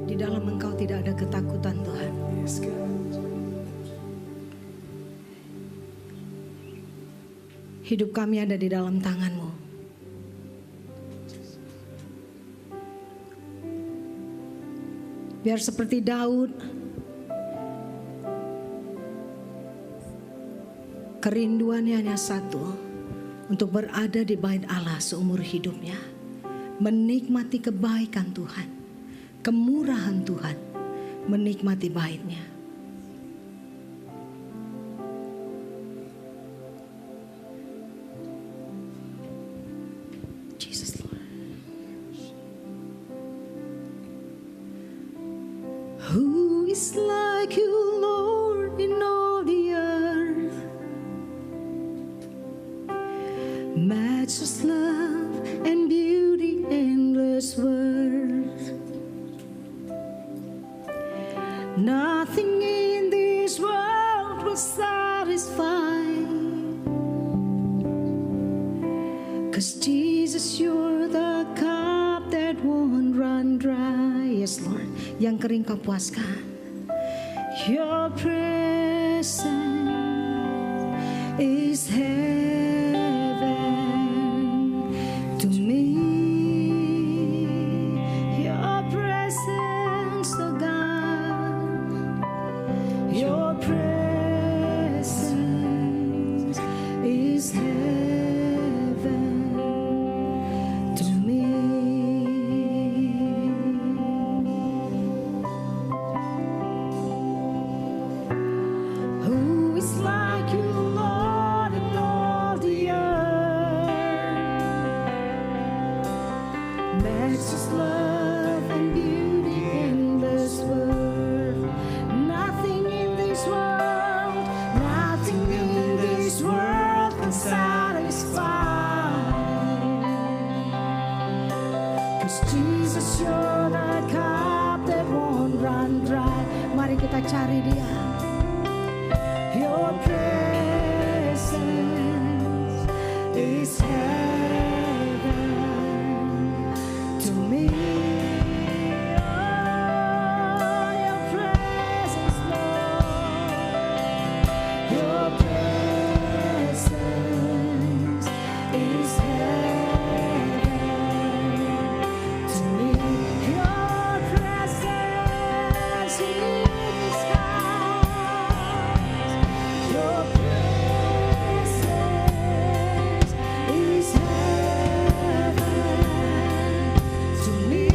Di dalam Engkau tidak ada ketakutan, Tuhan. Yes, God. Hidup kami ada di dalam tangan-Mu. Biar seperti Daud, kerinduannya hanya satu, untuk berada di bait Allah seumur hidupnya, menikmati kebaikan Tuhan, kemurahan Tuhan, menikmati bait-Nya. Jesus Lord. Who is like you, Lord, in all the earth? Matchless love and beauty, endless worth. Nothing in this world will satisfy. 'Cause Jesus, you're the cup that won't run dry. Yes, Lord, yang kering Kau puaskan. Your presence is heaven to me. Your presence, oh God, your presence is heaven to me. Who is like you, Lord, in all the earth? Matchless love and beauty, endless worth. Nothing in this world can satisfy. 'Cause Jesus, you're the cup that won't run dry. Mari kita cari Dia. Your presence is heaven to me. Oh, your presence, Lord. Your presence is heaven to me. Your presence in this house. Your presence is heaven to me.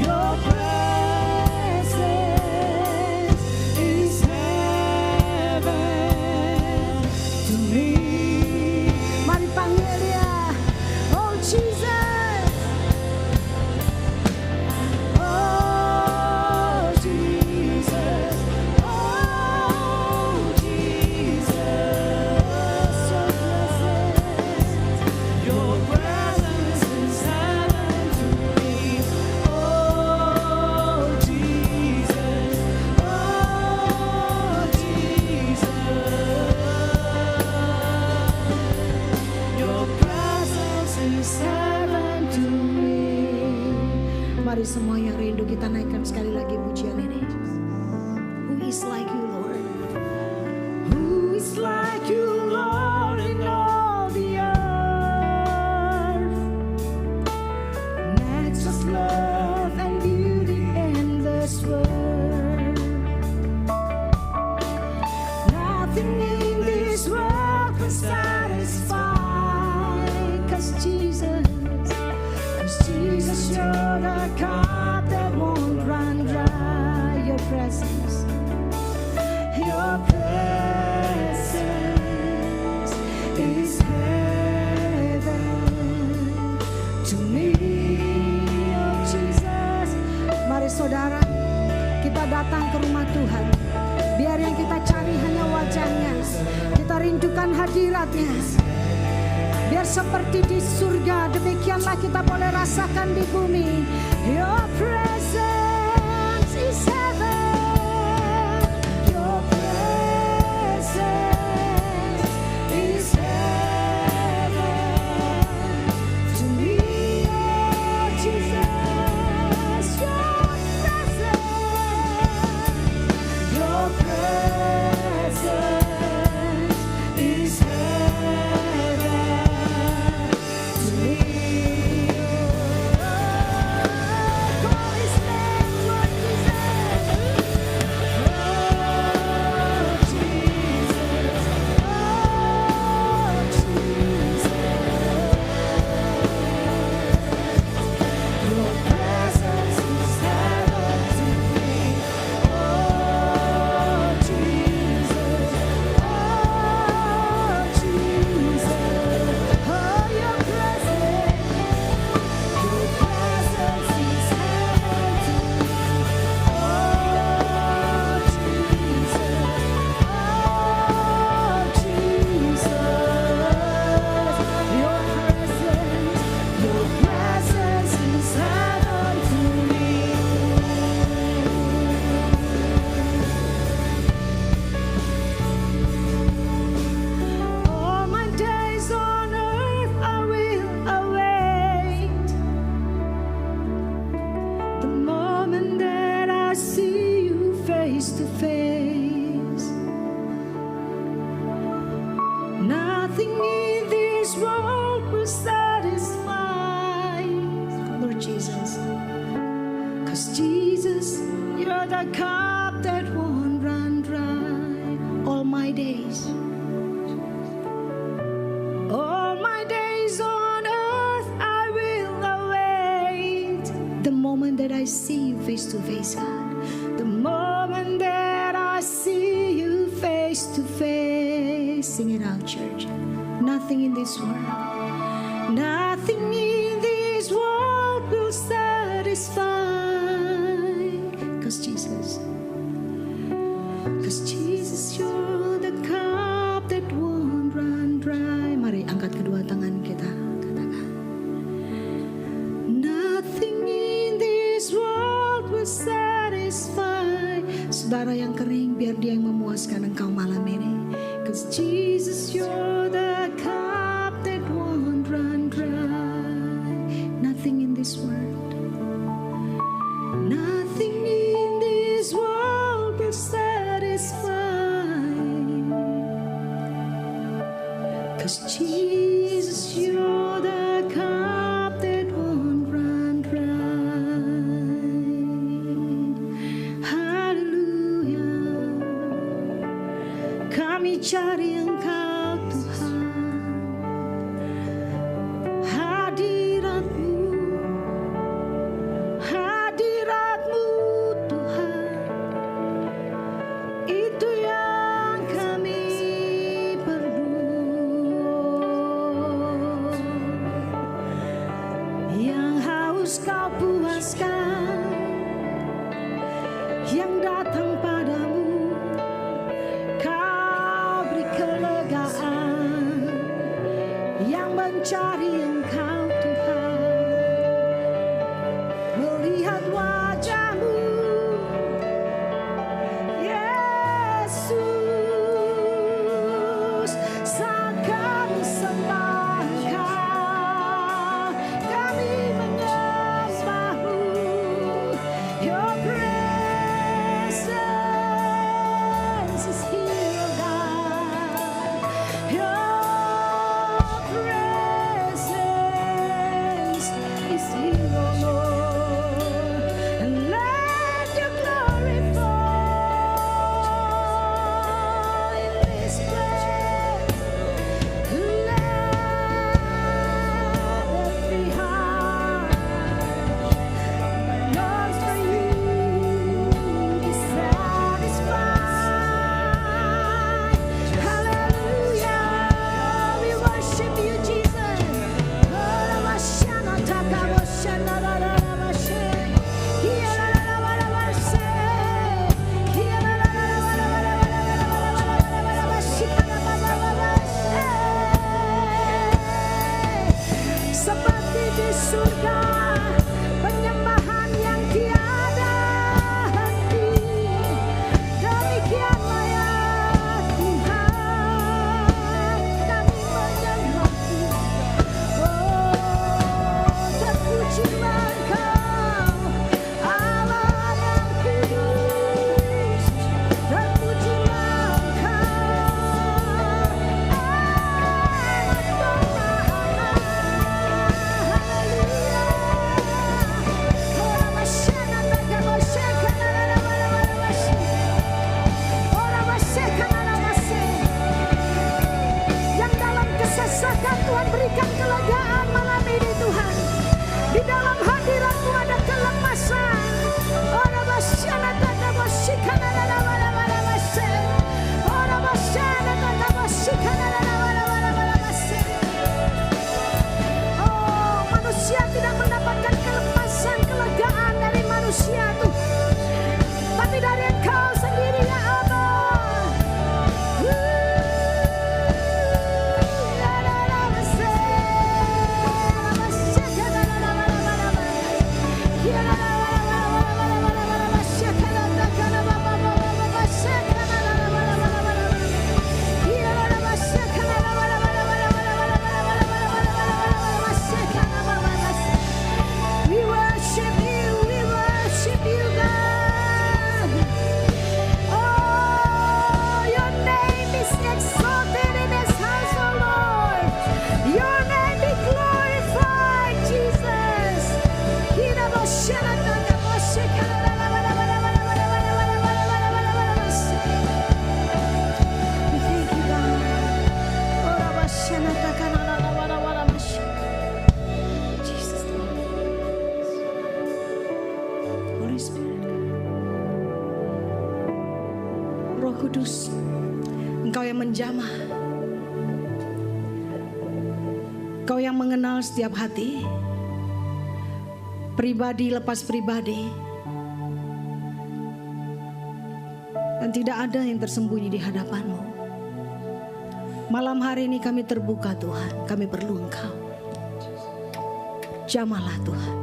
Your presence is heaven to me. Mari panggil Dia. Oh Jesus. Oh Jesus, oh Jesus, your presence, your presence is heaven to me. Oh Jesus, your presence is heaven to me. Mari semua yang rindu kita naikkan sekali lagi pujian ini. Who is like you, Lord? Who is like you, Lord, in all the earth? Matchless love and beauty, endless worth. Nothing in this world can satisfy. 'Cause Jesus, you're the cup that won't run dry. Your presence is heaven to me. Oh Jesus, mari saudara, kita datang ke rumah Tuhan. Biar yang kita cari hanya wajah-Nya, kita rindukan hadirat-Nya. Biar seperti di surga, demikianlah kita boleh rasakan di bumi. Your presence is heaven. Your presence is heaven Nothing in this world will satisfy, Lord Jesus. 'Cause Jesus, you're the cup that won't run dry. All my days on earth I will await the moment that I see you face to face, God. The moment that I see you face to face. Sing it out, church. Nothing in this world, nothing in this world will satisfy. 'Cause Jesus, you're the cup that won't run dry. Mari angkat kedua tangan kita, katakan. Nothing in this world will satisfy. Saudara yang kering, biar dia yang memuaskan engkau malam ini. 'Cause Jesus, you're the cup that won't run dry. Nothing in this world, nothing in this world will satisfy. 'Cause Jesus, you're the cup that won't run dry. Haleluya. Kami cari Engkau Tuhan, hadirat-Mu Tuhan, itu yang kami yang haus Kau puaskan, yang datang padamu Kau beri kelegaan, yang mencari Engkau Tuhan, melihat wajah-Mu Yesus. Saat kami sembah Engkau, kami menyembah-Mu. Your presence is here, God. Your presence is here, Lord. And let Your glory fall in this place. Let every heart longs for You be satisfied. Hallelujah. We worship You, Jesus. Seperti di surga, penyembahan yang tiada henti. Demikianlah ya Tuhan, kami menyembah-Mu. Oh, terpujilah Engkau, Allah yang kudus. Terpujilah Engkau, yang dalam kesesakan Tuhan berikan kelegaan malam ini Tuhan. Di dalam hadirat-Mu ada kelemasan. Oh, manusia tidak mendapatkan kelepasan, kelegaan dari manusia Tuhan, tapi dari Engkau sendiri ya Allah. We worship You, Kudus, Engkau yang menjamah, Engkau yang mengenal setiap hati, pribadi lepas pribadi, dan tidak ada yang tersembunyi di hadapan-Mu. Malam hari ini kami terbuka Tuhan, kami perlu Engkau. Jamahlah Tuhan.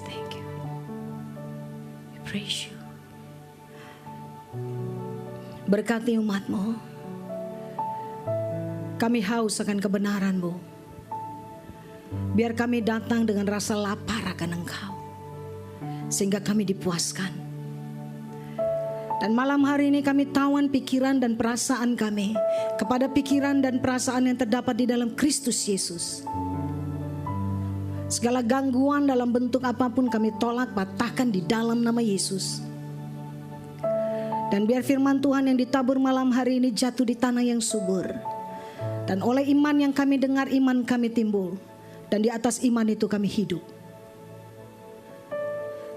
Thank you. We praise you. Berkati umat-Mu. Kami haus akan kebenaran-Mu. Biar kami datang dengan rasa lapar akan Engkau, sehingga kami dipuaskan. Dan malam hari ini kami tawan pikiran dan perasaan kami kepada pikiran dan perasaan yang terdapat di dalam Kristus Yesus. Segala gangguan dalam bentuk apapun kami tolak, patahkan di dalam nama Yesus. Dan biar firman Tuhan yang ditabur malam hari ini jatuh di tanah yang subur. Dan oleh iman yang kami dengar, iman kami timbul. Dan di atas iman itu kami hidup.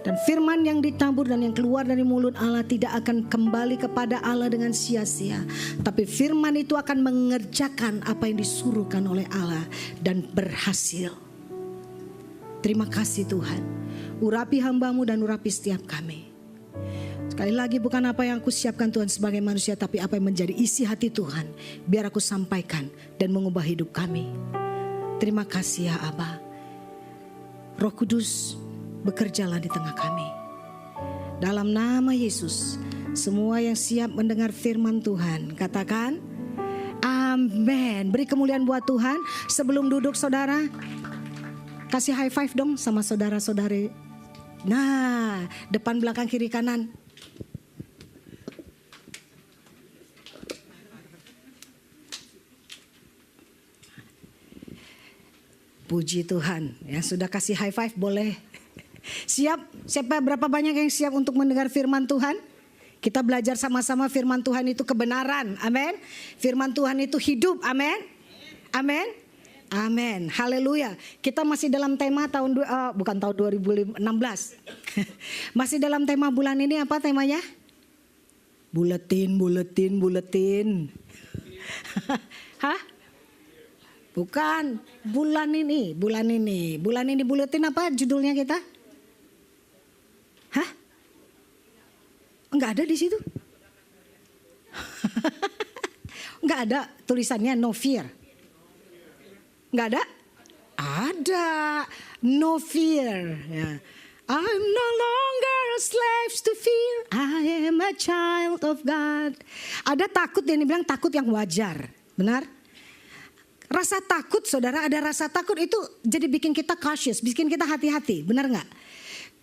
Dan firman yang ditabur dan yang keluar dari mulut Allah tidak akan kembali kepada Allah dengan sia-sia. Tapi firman itu akan mengerjakan apa yang disuruhkan oleh Allah dan berhasil. Terima kasih Tuhan. Urapi hamba-Mu dan urapi setiap kami. Sekali lagi bukan apa yang aku siapkan Tuhan sebagai manusia, tapi apa yang menjadi isi hati Tuhan. Biar aku sampaikan dan mengubah hidup kami. Terima kasih ya Aba. Roh Kudus, bekerjalah di tengah kami. Dalam nama Yesus, semua yang siap mendengar firman Tuhan, katakan amin. Beri kemuliaan buat Tuhan. Sebelum duduk saudara, kasih high five dong sama saudara-saudari. Nah, depan, belakang, kiri, kanan. Puji Tuhan, yang sudah kasih high five boleh. Siap? Siapa, berapa banyak yang siap untuk mendengar firman Tuhan? Kita belajar sama-sama firman Tuhan itu kebenaran. Amin. Firman Tuhan itu hidup. Amin. Amin. Amin. Haleluya. Kita masih dalam tema bukan tahun 2016. Masih dalam tema bulan ini, apa temanya? Buletin. Hah? Bukan, bulan ini buletin apa judulnya kita? Hah? Enggak ada di situ. Enggak ada tulisannya no fear. Enggak ada? Ada, no fear. Ya. I'm no longer a slave to fear. I am a child of God. Ada takut yang dibilang takut yang wajar. Benar? Rasa takut saudara, ada rasa takut itu jadi bikin kita cautious, bikin kita hati-hati, benar gak?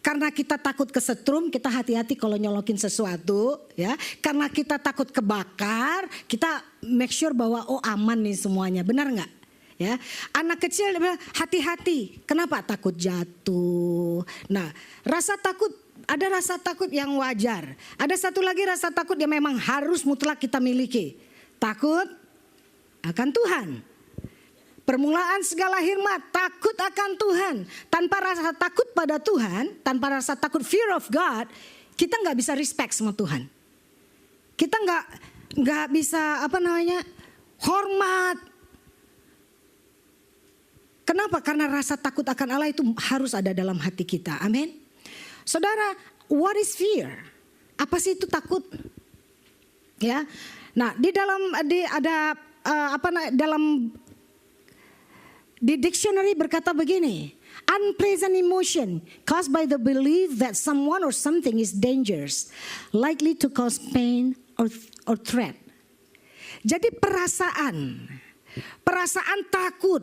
Karena kita takut kesetrum, kita hati-hati kalau nyolokin sesuatu, ya. Karena kita takut kebakar, kita make sure bahwa aman nih semuanya, benar gak? Ya, anak kecil hati-hati, kenapa? Takut jatuh. Nah, ada rasa takut yang wajar. Ada satu lagi rasa takut yang memang harus mutlak kita miliki. Takut akan Tuhan. Permulaan segala hikmat, takut akan Tuhan. Tanpa rasa takut pada Tuhan, tanpa rasa takut fear of God, kita nggak bisa respect sama Tuhan. Kita nggak bisa hormat. Kenapa? Karena rasa takut akan Allah itu harus ada dalam hati kita. Amin. Saudara, what is fear? Apa sih itu takut? Ya. Nah, di dictionary berkata begini, unpleasant emotion caused by the belief that someone or something is dangerous, likely to cause pain or threat. Jadi perasaan takut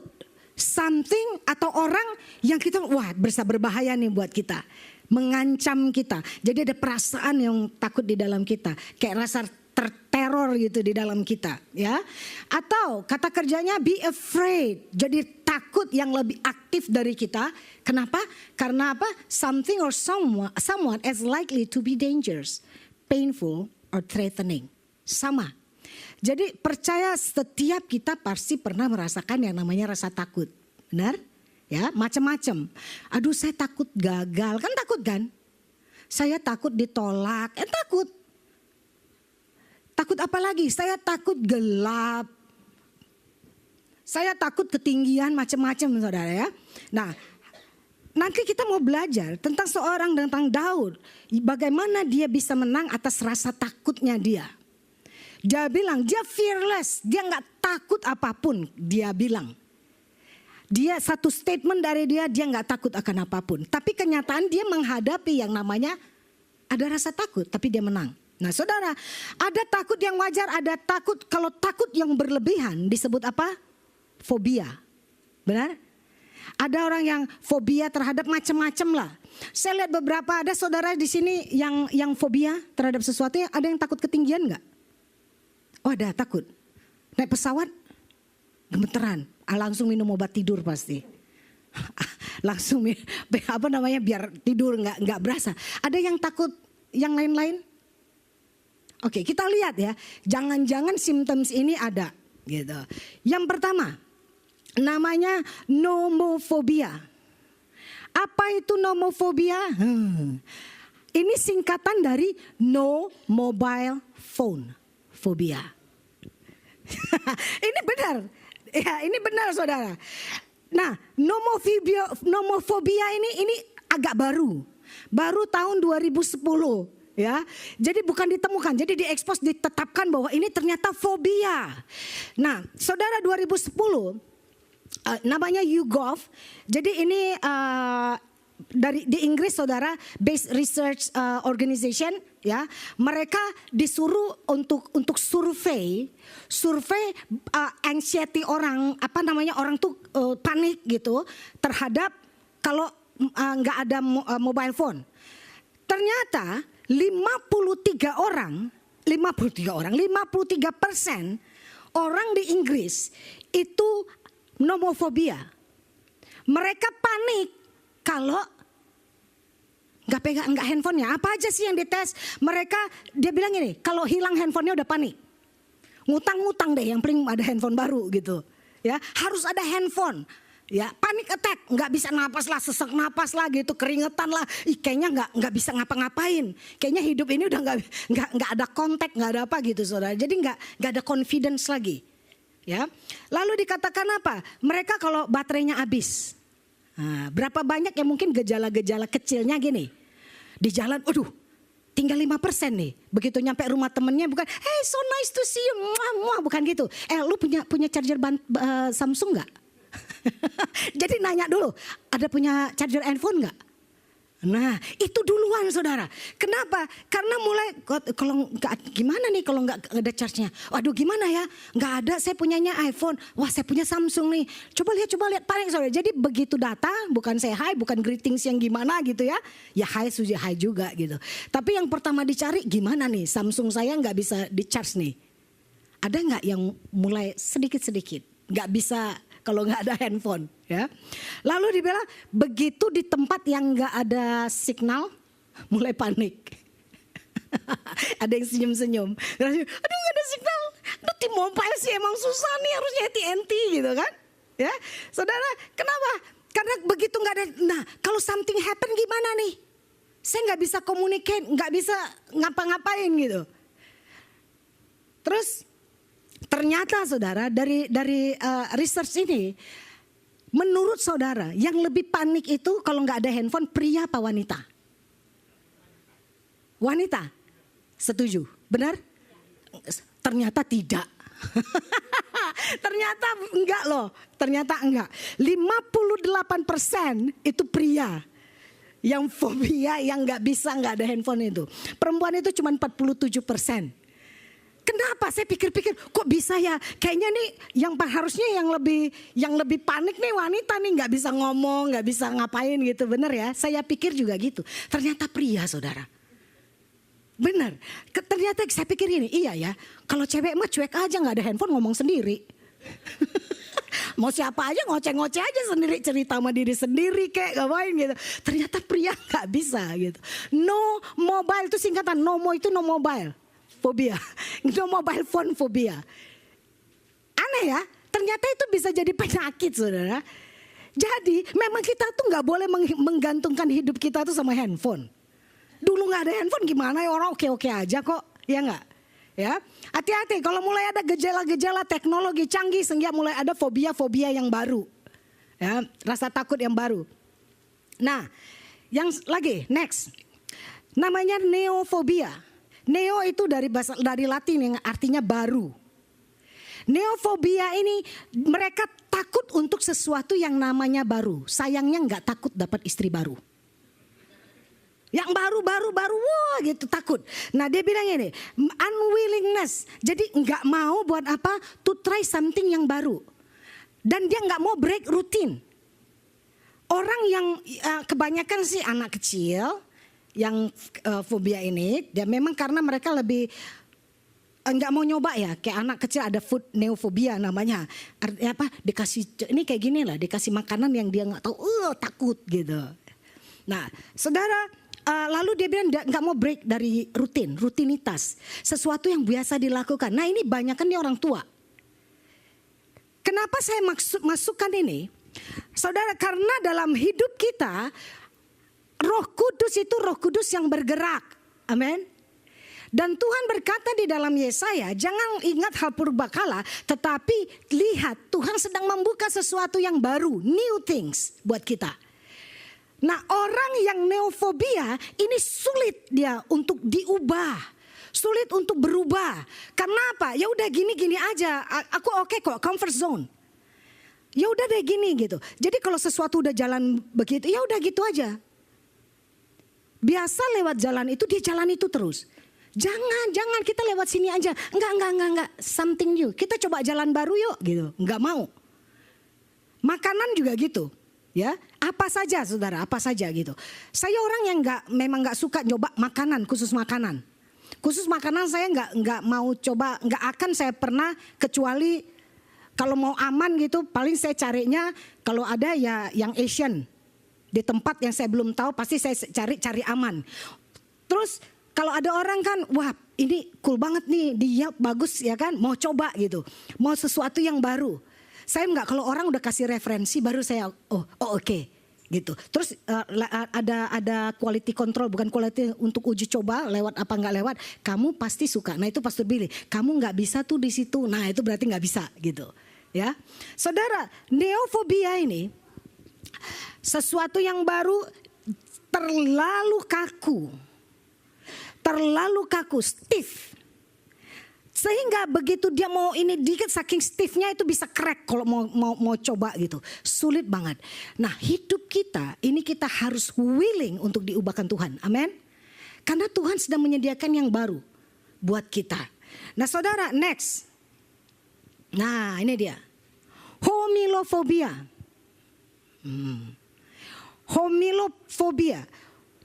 something atau orang yang kita bisa berbahaya nih buat kita, mengancam kita. Jadi ada perasaan yang takut di dalam kita, kayak rasa terteror gitu di dalam kita, ya. Atau kata kerjanya be afraid, jadi takut yang lebih aktif dari kita. Kenapa? Karena apa? Something or someone is likely to be dangerous, painful or threatening. Sama. Jadi percaya setiap kita pasti pernah merasakan yang namanya rasa takut. Benar? Ya, macam-macam. Aduh, saya takut gagal, kan takut kan? Saya takut ditolak, takut. Takut apa lagi? Saya takut gelap. Saya takut ketinggian macam-macam saudara ya. Nah, nanti kita mau belajar tentang tentang Daud. Bagaimana dia bisa menang atas rasa takutnya dia. Dia bilang dia fearless, dia gak takut apapun, dia bilang. Dia satu statement dari dia gak takut akan apapun. Tapi kenyataan dia menghadapi yang namanya ada rasa takut, tapi dia menang. Nah saudara, ada takut yang wajar, ada takut, kalau takut yang berlebihan disebut apa? Fobia, benar? Ada orang yang fobia terhadap macam-macam lah. Saya lihat beberapa, ada saudara di sini yang fobia terhadap sesuatu. Ada yang takut ketinggian nggak? Oh ada, takut. Naik pesawat, gemeteran. Langsung minum obat tidur pasti. Langsung biar tidur nggak berasa. Ada yang takut yang lain-lain? Oke, kita lihat ya. Jangan-jangan symptoms ini ada, gitu. Yang pertama, namanya nomofobia. Apa itu nomofobia? Ini singkatan dari no mobile phone phobia. Ini benar. Ya, ini benar saudara. Nah, nomofobia ini agak baru. Baru tahun 2010 ya. Jadi bukan ditemukan, jadi diekspos, ditetapkan bahwa ini ternyata fobia. Nah, saudara 2010 namanya YouGov. Jadi ini di Inggris saudara, Based Research Organization ya. Mereka disuruh untuk survei anxiety orang, orang tuh panik gitu terhadap kalau nggak ada mobile phone. Ternyata 53% orang di Inggris itu nomofobia. Mereka panik kalau nggak handphonenya. Apa aja sih yang dites? Dia bilang ini, kalau hilang handphonenya udah panik. Ngutang-ngutang deh, yang paling ada handphone baru gitu. Ya, harus ada handphone. Ya, panic attack, nggak bisa napas lah, sesak napas lah gitu, keringetan lah. Kayaknya nggak bisa ngapa-ngapain. Kayaknya hidup ini udah nggak ada kontak, nggak ada apa gitu saudara. Jadi nggak ada confidence lagi. Ya, lalu dikatakan apa? Mereka kalau baterainya habis, berapa banyak yang mungkin gejala-gejala kecilnya gini, di jalan, aduh, tinggal 5% nih. Begitu nyampe rumah temennya bukan, hey so nice to see you, bukan gitu. Lu punya charger Samsung nggak? Jadi nanya dulu, ada punya charger handphone nggak? Nah itu duluan saudara. Kenapa? Karena mulai kalau nggak gimana nih kalau nggak ada charge-nya. Waduh gimana ya? Nggak ada. Saya punyanya iPhone. Wah saya punya Samsung nih. Coba lihat paling saudara. Jadi begitu datang bukan say hi, bukan greetings yang gimana gitu ya. Ya hi juga gitu. Tapi yang pertama dicari gimana nih? Samsung saya nggak bisa di charge nih. Ada nggak yang mulai sedikit-sedikit nggak bisa kalau nggak ada handphone ya. Lalu dibilang begitu di tempat yang nggak ada signal mulai panik. Ada yang senyum-senyum. Aduh nggak ada signal. Aduh T-Mobile sih emang susah nih, harusnya AT&T gitu kan. Ya saudara, kenapa? Karena begitu nggak ada. Nah kalau something happen gimana nih? Saya nggak bisa communicate, nggak bisa ngapa-ngapain gitu. Terus ternyata saudara dari research ini, menurut saudara yang lebih panik itu kalau nggak ada handphone pria apa wanita? Wanita, setuju? Benar? Ternyata tidak. Ternyata enggak loh, ternyata enggak. 58% itu pria yang fobia, yang nggak bisa nggak ada handphone itu. Perempuan itu cuma 47%. Kenapa? Saya pikir-pikir kok bisa ya? Kayaknya nih yang harusnya yang lebih panik nih wanita nih, nggak bisa ngomong, nggak bisa ngapain gitu, bener ya? Saya pikir juga gitu. Ternyata pria saudara. Bener. Ternyata saya pikir ini, iya ya. Kalau cewek mah cuek aja, nggak ada handphone ngomong sendiri. Mau siapa aja ngoceh-ngoceh aja sendiri, cerita sama diri sendiri kayak ngapain gitu. Ternyata pria nggak bisa gitu. No mobile itu singkatan, no itu no mobile. Fobia, no mobile phone fobia. Aneh ya, ternyata itu bisa jadi penyakit saudara. Jadi memang kita tuh nggak boleh menggantungkan hidup kita tuh sama handphone. Dulu nggak ada handphone gimana ya, orang oke-oke aja kok, ya nggak? Ya, hati-hati kalau mulai ada gejala-gejala teknologi canggih sehingga mulai ada fobia-fobia yang baru. Ya, rasa takut yang baru. Nah, yang lagi next. Namanya neofobia. Neo itu dari Latin yang artinya baru. Neofobia ini mereka takut untuk sesuatu yang namanya baru. Sayangnya nggak takut dapat istri baru. Yang baru, wah gitu takut. Nah dia bilang ini, unwillingness. Jadi nggak mau buat apa, to try something yang baru. Dan dia nggak mau break rutin. Orang yang kebanyakan sih anak kecil yang fobia ini, dia memang karena mereka lebih nggak mau nyoba ya. Kayak anak kecil ada food neofobia namanya. Artinya apa? Dikasih ini kayak gini lah, dikasih makanan yang dia nggak tahu, takut gitu. Nah, saudara. Lalu dia bilang nggak mau break dari rutinitas, sesuatu yang biasa dilakukan. Nah ini banyak kan dia orang tua. Kenapa saya masukkan ini? Saudara, karena dalam hidup kita Roh Kudus itu Roh Kudus yang bergerak. Amin. Dan Tuhan berkata di dalam Yesaya, jangan ingat hal purbakala, tetapi lihat Tuhan sedang membuka sesuatu yang baru, new things buat kita. Nah orang yang neofobia ini sulit dia untuk diubah, sulit untuk berubah. Karena apa? Ya udah gini-gini aja, aku oke kok, comfort zone. Ya udah deh gini gitu. Jadi kalau sesuatu udah jalan begitu, ya udah gitu aja. Biasa lewat jalan itu dia jalan itu terus. Jangan kita lewat sini aja. Enggak, something new. Kita coba jalan baru yuk gitu. Enggak mau. Makanan juga gitu. Ya, apa saja saudara, apa saja gitu. Saya orang yang memang nggak suka nyoba makanan, khusus makanan. Khusus makanan saya nggak mau coba, nggak akan saya pernah, kecuali kalau mau aman gitu. Paling saya carinya kalau ada ya yang Asian, di tempat yang saya belum tahu pasti saya cari aman. Terus kalau ada orang kan, wah ini cool banget nih, dia bagus ya kan, mau coba gitu, mau sesuatu yang baru. Saya enggak, kalau orang udah kasih referensi baru saya oke, gitu. Terus ada quality control, bukan quality untuk uji coba lewat apa enggak lewat. Kamu pasti suka. Nah itu Pastor Billy, kamu enggak bisa tuh di situ. Nah itu berarti enggak bisa gitu. Ya. Saudara, neofobia ini sesuatu yang baru, terlalu kaku, stiff. Sehingga begitu dia mau ini dikit, saking stiffnya itu bisa crack kalau mau coba gitu. Sulit banget. Nah hidup kita ini kita harus willing untuk diubahkan Tuhan. Amin. Karena Tuhan sedang menyediakan yang baru buat kita. Nah saudara, next. Nah ini dia. Homilofobia. Homilofobia.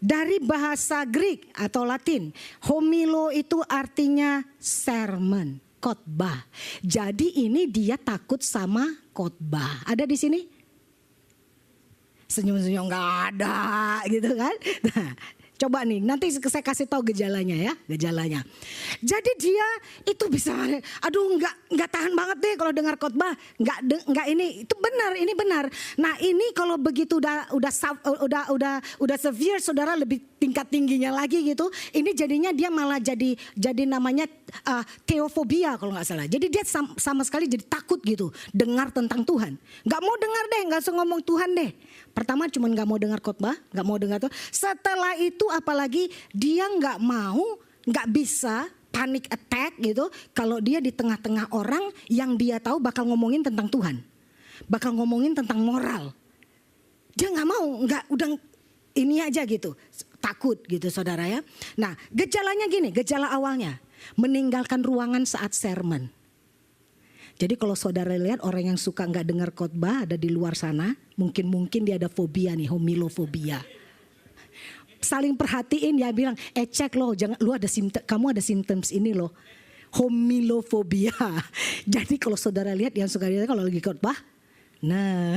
Dari bahasa Greek atau Latin, homilo itu artinya sermon, khotbah. Jadi ini dia takut sama khotbah. Ada di sini? Senyum-senyum nggak ada gitu kan? Nah, coba nih, nanti saya kasih tahu gejalanya ya, gejalanya. Jadi dia itu bisa, aduh nggak tahan banget deh kalau dengar khotbah, nggak ini, itu benar, ini benar. Nah ini kalau begitu udah severe, saudara, lebih tingkat tingginya lagi gitu, ini jadinya dia malah jadi namanya theophobia kalau nggak salah. Jadi dia sama sekali jadi takut gitu dengar tentang Tuhan, nggak mau dengar deh, nggak usah ngomong Tuhan deh. Pertama cuma nggak mau dengar khotbah, nggak mau dengar Tuhan. Setelah itu apalagi dia nggak bisa panic attack gitu kalau dia di tengah-tengah orang yang dia tahu bakal ngomongin tentang Tuhan, bakal ngomongin tentang moral. Dia nggak mau, udah ini aja gitu, takut gitu saudara ya. Nah gejalanya gini, gejala awalnya meninggalkan ruangan saat sermon. Jadi kalau saudara lihat orang yang suka nggak dengar khotbah ada di luar sana, mungkin dia ada fobia nih, homilofobia. Saling perhatiin ya, bilang, cek loh, jangan, kamu ada symptoms ini loh, homilofobia. Jadi kalau saudara lihat yang suka lihat kalau lagi khotbah, nah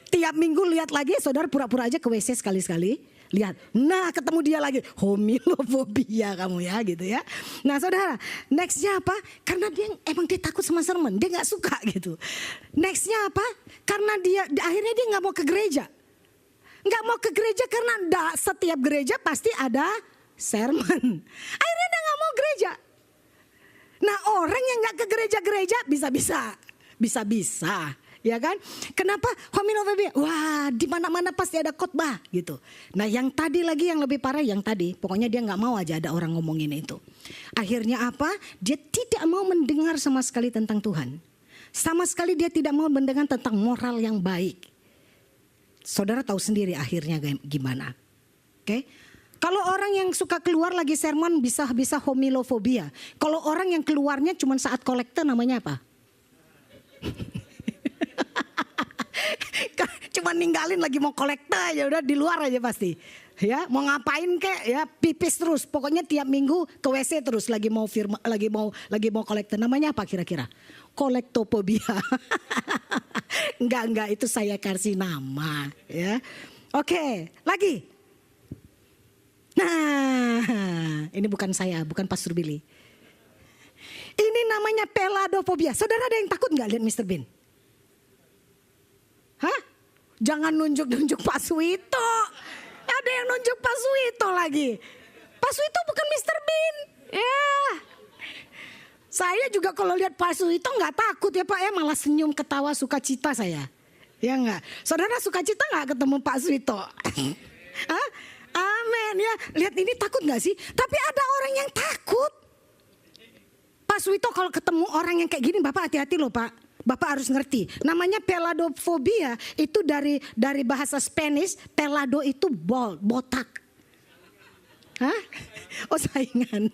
tiap minggu lihat lagi, saudara pura-pura aja ke WC sekali-sekali. Lihat, nah ketemu dia lagi, homilofobia kamu ya gitu ya. Nah saudara, nextnya apa? Karena emang dia takut sama sermon, dia gak suka gitu. Nextnya apa? Karena akhirnya dia gak mau ke gereja. Gak mau ke gereja karena setiap gereja pasti ada sermon. Akhirnya dia gak mau gereja. Nah orang yang gak ke gereja-gereja bisa-bisa. Ya kan? Kenapa homilofobia? Wah, di mana-mana pasti ada khotbah gitu. Nah, yang tadi lagi yang lebih parah yang tadi, pokoknya dia nggak mau aja ada orang ngomongin itu. Akhirnya apa? Dia tidak mau mendengar sama sekali tentang Tuhan. Sama sekali dia tidak mau mendengar tentang moral yang baik. Saudara tahu sendiri akhirnya gimana. Oke? Kalau orang yang suka keluar lagi sermon bisa homilofobia. Kalau orang yang keluarnya cuma saat kolekte namanya apa? Cuma ninggalin lagi mau kolekte aja udah di luar aja pasti. Ya, mau ngapain kek ya pipis terus. Pokoknya tiap minggu ke WC terus lagi mau kolekte. Namanya apa kira-kira? Kolektofobia. Enggak itu saya kasih nama ya. Oke, lagi. Nah, ini bukan saya, bukan Pastor Billy. Ini namanya peladofobia. Saudara ada yang takut nggak lihat Mr. Bean? Hah? Jangan nunjuk-nunjuk Pak Suwito. Ada yang nunjuk Pak Suwito lagi. Pak Suwito bukan Mr. Bean. Ya. Saya juga kalau lihat Pak Suwito nggak takut ya Pak ya. Malah senyum, ketawa, sukacita saya. Ya nggak? Saudara sukacita nggak ketemu Pak Suwito? Hah? Amin ya. Lihat ini takut nggak sih? Tapi ada orang yang takut. Pak Suwito kalau ketemu orang yang kayak gini, Bapak hati-hati loh Pak. Bapak harus ngerti. Namanya peladofobia itu dari bahasa Spanish. Pelado itu botak. Hah? Oh saingan.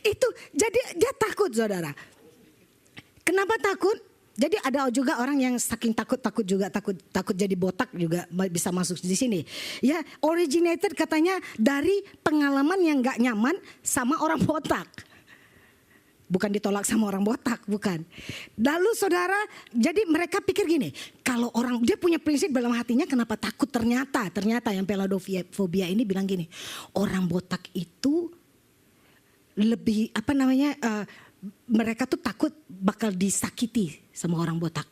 Itu jadi dia takut saudara. Kenapa takut? Jadi ada juga orang yang saking takut jadi botak juga bisa masuk di sini. Ya, originated katanya dari pengalaman yang nggak nyaman sama orang botak. Bukan ditolak sama orang botak, bukan. Lalu saudara, jadi mereka pikir gini, kalau orang, dia punya prinsip dalam hatinya kenapa takut ternyata yang peladofobia ini bilang gini, orang botak itu lebih, mereka tuh takut bakal disakiti sama orang botak.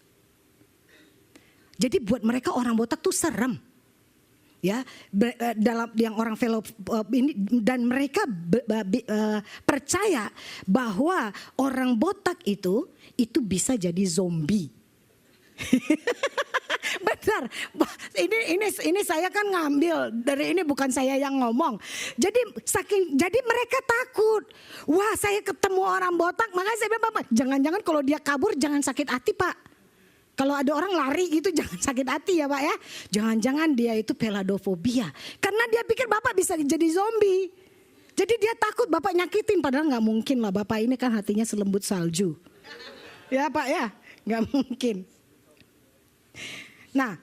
Jadi buat mereka orang botak tuh serem. Ya, dalam yang orang ini dan mereka percaya bahwa orang botak itu bisa jadi zombie. Benar. Ini saya kan ngambil dari ini, bukan saya yang ngomong. Jadi mereka takut. Wah, saya ketemu orang botak, makanya saya bilang Bapak, jangan-jangan kalau dia kabur jangan sakit hati Pak. Kalau ada orang lari gitu jangan sakit hati ya Pak ya. Jangan-jangan dia itu peladofobia. Karena dia pikir Bapak bisa jadi zombie. Jadi dia takut Bapak nyakitin. Padahal gak mungkin lah, Bapak ini kan hatinya selembut salju. Ya Pak ya, gak mungkin. Nah,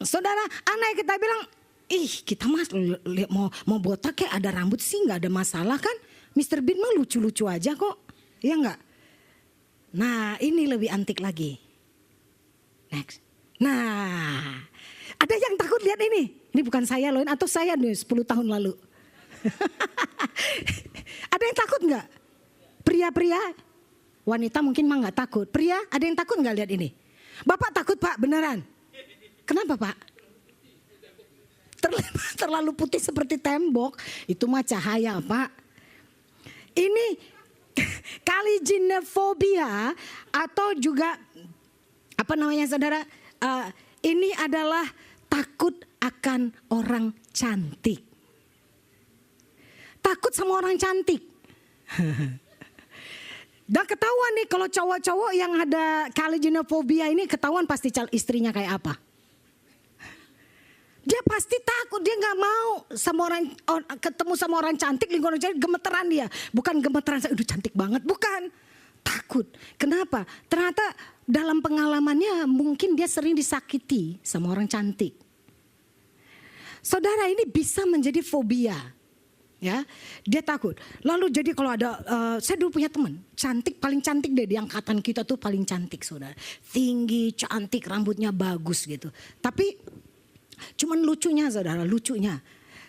saudara, anak kita bilang, kita mas mau botak kayak ada rambut sih gak ada masalah kan. Mr. Bean mah lucu-lucu aja kok. Iya gak? Nah ini lebih antik lagi. Next. Nah, ada yang takut lihat ini. Ini bukan saya loh, atau saya nih 10 tahun lalu. Ada yang takut nggak? Pria-pria, wanita mungkin mah nggak takut. Pria, ada yang takut nggak lihat ini? Bapak takut Pak, beneran? Kenapa Pak? Terlalu putih seperti tembok. Itu mah cahaya Pak. Ini kaliginefobia atau juga apa namanya saudara, ini adalah takut akan orang cantik. Takut sama orang cantik. Dan ketahuan nih kalau cowok-cowok yang ada kaliginefobia ini ketahuan pasti istrinya kayak apa. Dia pasti takut, dia gak mau ketemu sama orang cantik, lingkungan cantik, gemeteran dia. Bukan gemeteran, aduh cantik banget, bukan. Takut. Kenapa? Ternyata dalam pengalamannya mungkin dia sering disakiti sama orang cantik. Saudara, ini bisa menjadi fobia. Ya, dia takut. Lalu jadi kalau ada, saya dulu punya teman cantik, paling cantik deh di angkatan kita tuh paling cantik saudara. Tinggi, cantik, rambutnya bagus gitu. Tapi cuman lucunya saudara, lucunya.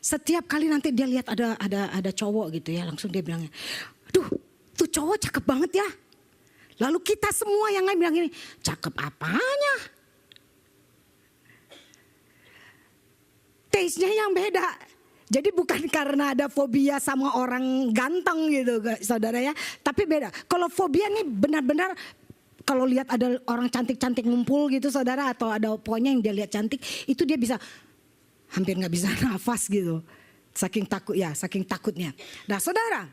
Setiap kali nanti dia lihat ada cowok gitu ya, langsung dia bilang, aduh tuh cowok cakep banget ya. Lalu kita semua yang lain bilang gini, cakep apanya? Taste-nya yang beda. Jadi bukan karena ada fobia sama orang ganteng gitu saudara ya. Tapi beda. Kalau fobia nih benar-benar kalau lihat ada orang cantik-cantik ngumpul gitu saudara. Atau ada pokoknya yang dia lihat cantik. Itu dia bisa hampir gak bisa nafas gitu. Saking takutnya. Nah saudara,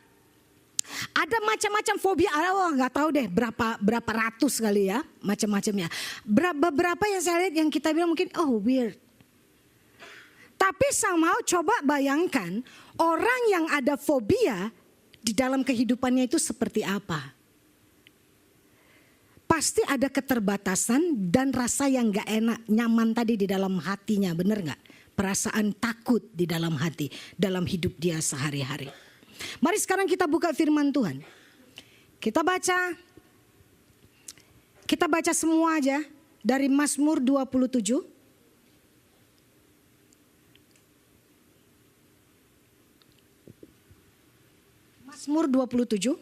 ada macam-macam fobia. Gak tahu deh berapa ratus kali ya macam-macamnya. Beberapa yang saya lihat yang kita bilang mungkin weird. Tapi somehow coba bayangkan orang yang ada fobia di dalam kehidupannya itu seperti apa. Pasti ada keterbatasan dan rasa yang gak enak, nyaman tadi di dalam hatinya, bener gak? Perasaan takut di dalam hati, dalam hidup dia sehari-hari. Mari sekarang kita buka firman Tuhan. Kita baca semua aja dari Mazmur 27. Mazmur 27.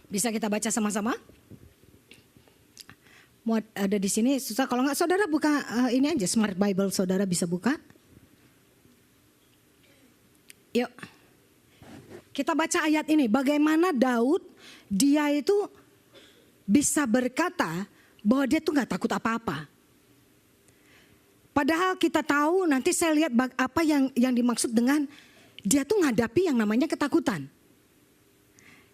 Bisa kita baca sama-sama? Mau ada di sini susah, kalau nggak saudara buka ini aja Smart Bible, saudara bisa buka. Yuk. Kita baca ayat ini, bagaimana Daud dia itu bisa berkata bahwa dia tuh gak takut apa-apa. Padahal kita tahu, nanti saya lihat apa yang dimaksud dengan dia tuh menghadapi yang namanya ketakutan.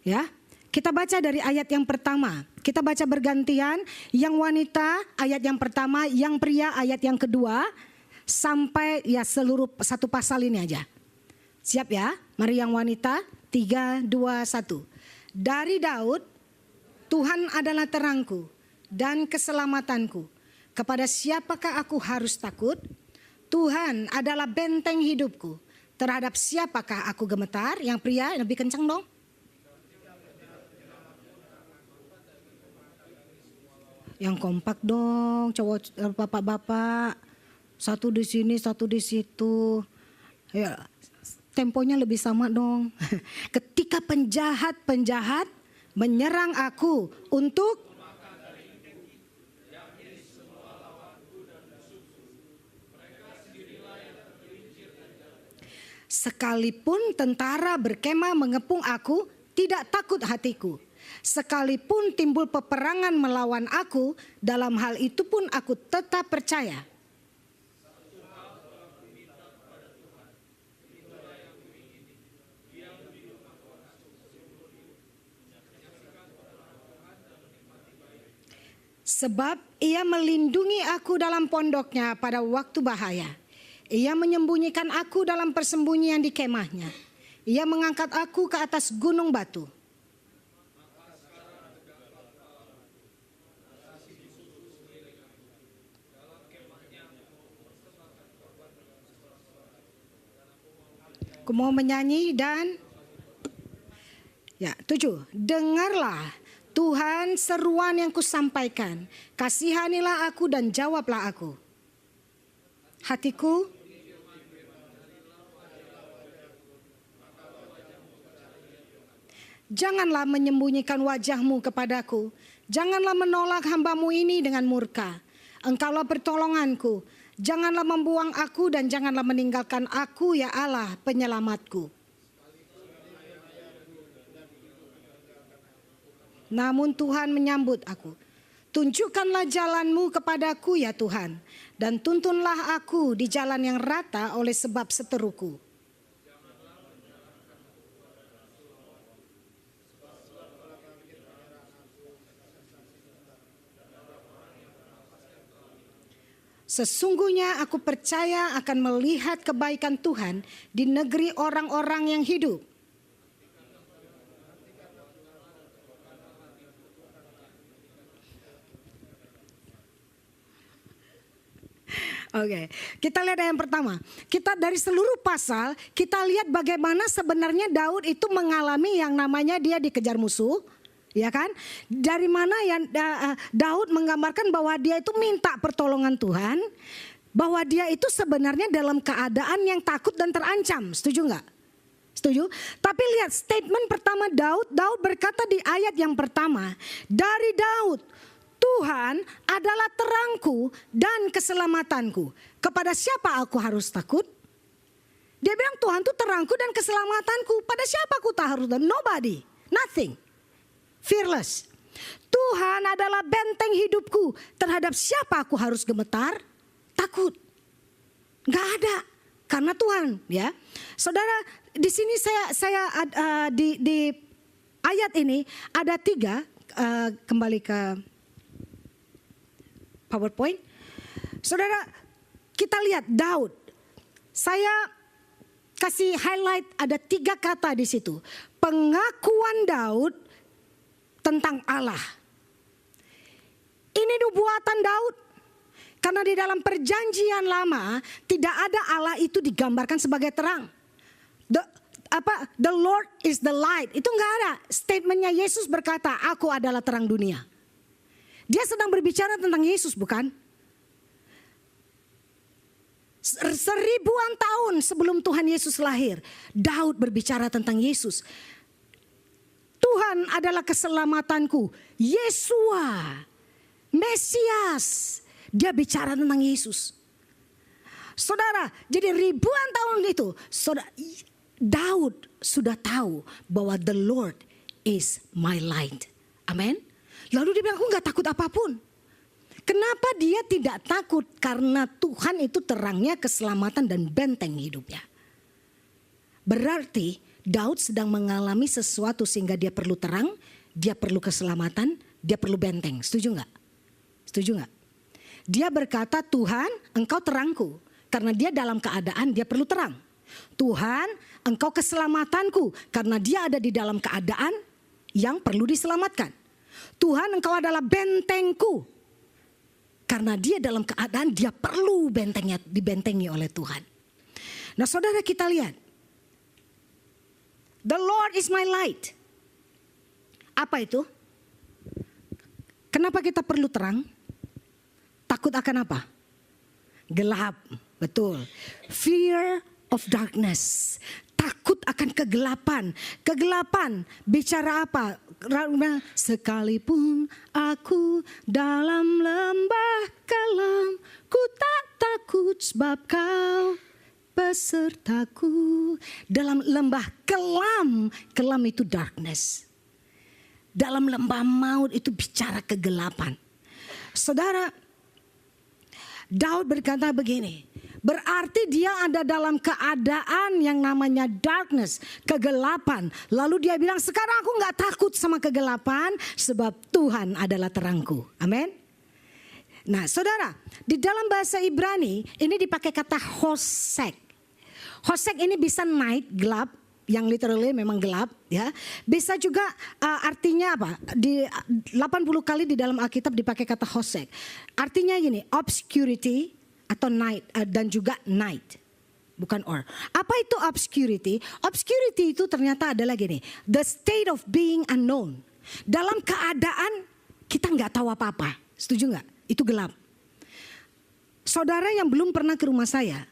Ya, kita baca dari ayat yang pertama. Kita baca bergantian, yang wanita ayat yang pertama, yang pria ayat yang kedua, sampai ya seluruh satu pasal ini aja. Siap ya? Mari yang wanita, 3, 2, 1. Dari Daud, Tuhan adalah terangku dan keselamatanku. Kepada siapakah aku harus takut? Tuhan adalah benteng hidupku. Terhadap siapakah aku gemetar? Yang pria lebih kencang dong. Yang kompak dong, cowok bapak-bapak. Satu di sini, satu di situ. Ya. Temponya lebih sama dong. Ketika penjahat menyerang aku untuk sekalipun tentara berkemah mengepung aku, tidak takut hatiku. Sekalipun timbul peperangan melawan aku, dalam hal itu pun aku tetap percaya. Sebab ia melindungi aku dalam pondoknya pada waktu bahaya. Ia menyembunyikan aku dalam persembunyian di kemahnya. Ia mengangkat aku ke atas gunung batu. Aku mau menyanyi dan 7. Dengarlah Tuhan seruan yang kusampaikan, kasihanilah aku dan jawablah aku. Hatiku janganlah menyembunyikan wajahmu kepadaku, janganlah menolak hamba-mu ini dengan murka. Engkaulah pertolonganku, janganlah membuang aku dan janganlah meninggalkan aku ya Allah penyelamatku. Namun Tuhan menyambut aku. Tunjukkanlah jalanmu kepadaku ya Tuhan. Dan tuntunlah aku di jalan yang rata oleh sebab seteruku. Sesungguhnya aku percaya akan melihat kebaikan Tuhan di negeri orang-orang yang hidup. Oke, kita lihat yang pertama. Kita dari seluruh pasal, kita lihat bagaimana sebenarnya Daud itu mengalami yang namanya dia dikejar musuh, ya kan? Dari mana yang Daud menggambarkan bahwa dia itu minta pertolongan Tuhan, bahwa dia itu sebenarnya dalam keadaan yang takut dan terancam, setuju nggak? Setuju? Tapi lihat statement pertama Daud berkata di ayat yang pertama, dari Daud, Tuhan adalah terangku dan keselamatanku. Kepada siapa aku harus takut? Dia bilang Tuhan itu terangku dan keselamatanku. Pada siapa aku tak harus takut? Nobody, nothing, fearless. Tuhan adalah benteng hidupku. Terhadap siapa aku harus gemetar? Takut. Gak ada, karena Tuhan, ya. Saudara, di sini di ayat ini ada 3, kembali ke PowerPoint. Saudara, kita lihat Daud. Saya kasih highlight ada 3 kata di situ. Pengakuan Daud tentang Allah. Ini nubuatan Daud. Karena di dalam perjanjian lama tidak ada Allah itu digambarkan sebagai terang. The Lord is the light. Itu enggak ada. Statementnya Yesus berkata, aku adalah terang dunia. Dia sedang berbicara tentang Yesus, bukan? 1000-an tahun sebelum Tuhan Yesus lahir, Daud berbicara tentang Yesus. Tuhan adalah keselamatanku. Yesua, Mesias. Dia bicara tentang Yesus. Saudara, jadi ribuan tahun itu, Daud sudah tahu bahwa the Lord is my light. Amin. Lalu dia bilang, aku gak takut apapun. Kenapa dia tidak takut? Karena Tuhan itu terangnya, keselamatan dan benteng hidupnya. Berarti Daud sedang mengalami sesuatu sehingga dia perlu terang, dia perlu keselamatan, dia perlu benteng. Setuju gak? Setuju gak? Dia berkata, Tuhan engkau terangku. Karena dia dalam keadaan dia perlu terang. Tuhan engkau keselamatanku. Karena dia ada di dalam keadaan yang perlu diselamatkan. Tuhan engkau adalah bentengku. Karena dia dalam keadaan dia perlu bentengnya dibentengi oleh Tuhan. Nah saudara, kita lihat. The Lord is my light. Apa itu? Kenapa kita perlu terang? Takut akan apa? Gelap, betul. Fear of darkness. Takut akan kegelapan. Kegelapan bicara apa? Sekalipun aku dalam lembah kelam, ku tak takut sebab kau besertaku. Dalam lembah kelam, kelam itu darkness. Dalam lembah maut itu bicara kegelapan. Saudara, Daud berkata begini, berarti dia ada dalam keadaan yang namanya darkness, kegelapan. Lalu dia bilang, sekarang aku gak takut sama kegelapan sebab Tuhan adalah terangku. Amin. Nah saudara, di dalam bahasa Ibrani ini dipakai kata hosek. Hosek ini bisa night, gelap, yang literally memang gelap, ya. Bisa juga artinya apa? Di 80 kali di dalam Alkitab dipakai kata hosek. Artinya gini, obscurity atau night dan juga night. Bukan or. Apa itu obscurity? Obscurity itu ternyata adalah gini, the state of being unknown. Dalam keadaan kita nggak tahu apa-apa. Setuju nggak? Itu gelap. Saudara yang belum pernah ke rumah saya,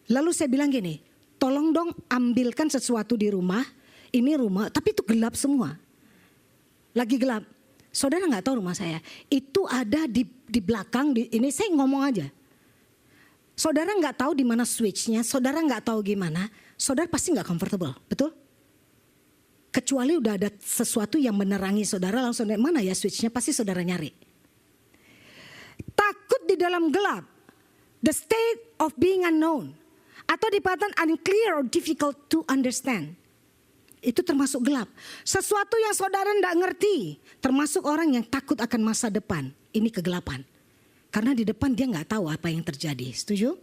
lalu saya bilang gini, tolong dong ambilkan sesuatu di rumah. Ini rumah, tapi itu gelap semua. Lagi gelap. Saudara nggak tahu rumah saya. Itu ada di belakang. Ini saya ngomong aja. Saudara nggak tahu di mana switchnya. Saudara nggak tahu gimana. Saudara pasti nggak comfortable, betul? Kecuali udah ada sesuatu yang menerangi saudara. Langsung mana ya switchnya? Pasti saudara nyari. Takut di dalam gelap. The state of being unknown. Atau dikatakan unclear or difficult to understand. Itu termasuk gelap. Sesuatu yang saudara tidak ngerti. Termasuk orang yang takut akan masa depan. Ini kegelapan. Karena di depan dia nggak tahu apa yang terjadi. Setuju?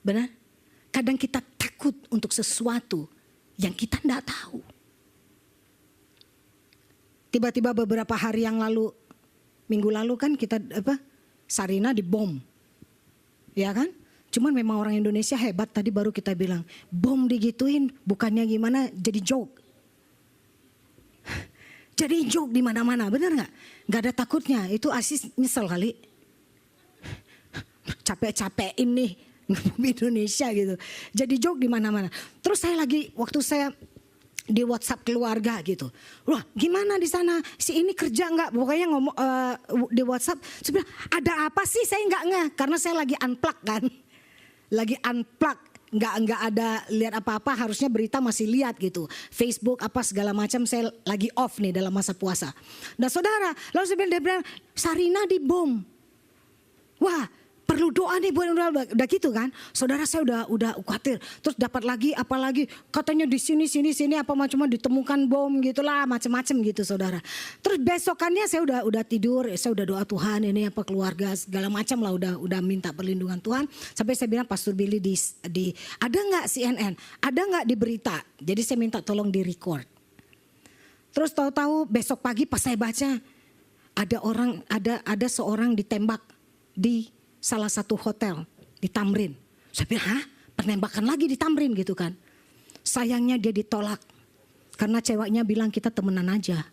Benar? Kadang kita takut untuk sesuatu yang kita tidak tahu. Tiba-tiba beberapa hari yang lalu, minggu lalu kan kita Sarina dibom. Ya kan? Cuman memang orang Indonesia hebat, tadi baru kita bilang, bom digituin bukannya gimana jadi joke. Jadi joke di mana-mana, benar nggak? Nggak ada takutnya, itu Asis nyesel kali. Capek-capek ini Bumi Indonesia gitu. Jadi joke di mana-mana. Terus saya lagi waktu saya di WhatsApp keluarga gitu. Wah, gimana di sana? Si ini kerja nggak? Pokoknya ngomong di WhatsApp. Saya bilang, ada apa sih? Saya nggak ngeh karena saya lagi unplug kan. Lagi unplug, nggak ada lihat apa-apa. Harusnya berita masih lihat gitu. Facebook apa segala macam saya lagi off nih dalam masa puasa. Nah saudara, lalu dia bilang Sarina dibom. Wah, perlu doa nih buat udah gitu kan. Saudara saya udah khawatir. Terus dapat lagi apalagi katanya di sini apa macam ditemukan bom gitulah macam-macam gitu saudara. Terus besokannya saya udah tidur, saya udah doa Tuhan ini apa keluarga segala macam lah udah minta perlindungan Tuhan. Sampai saya bilang Pastor Billy di ada nggak CNN? Ada nggak di berita? Jadi saya minta tolong di record. Terus tahu-tahu besok pagi pas saya baca ada seorang ditembak di salah satu hotel di Tamrin. Saya bilang, hah? Penembakan lagi di Tamrin gitu kan. Sayangnya dia ditolak. Karena ceweknya bilang kita temenan aja.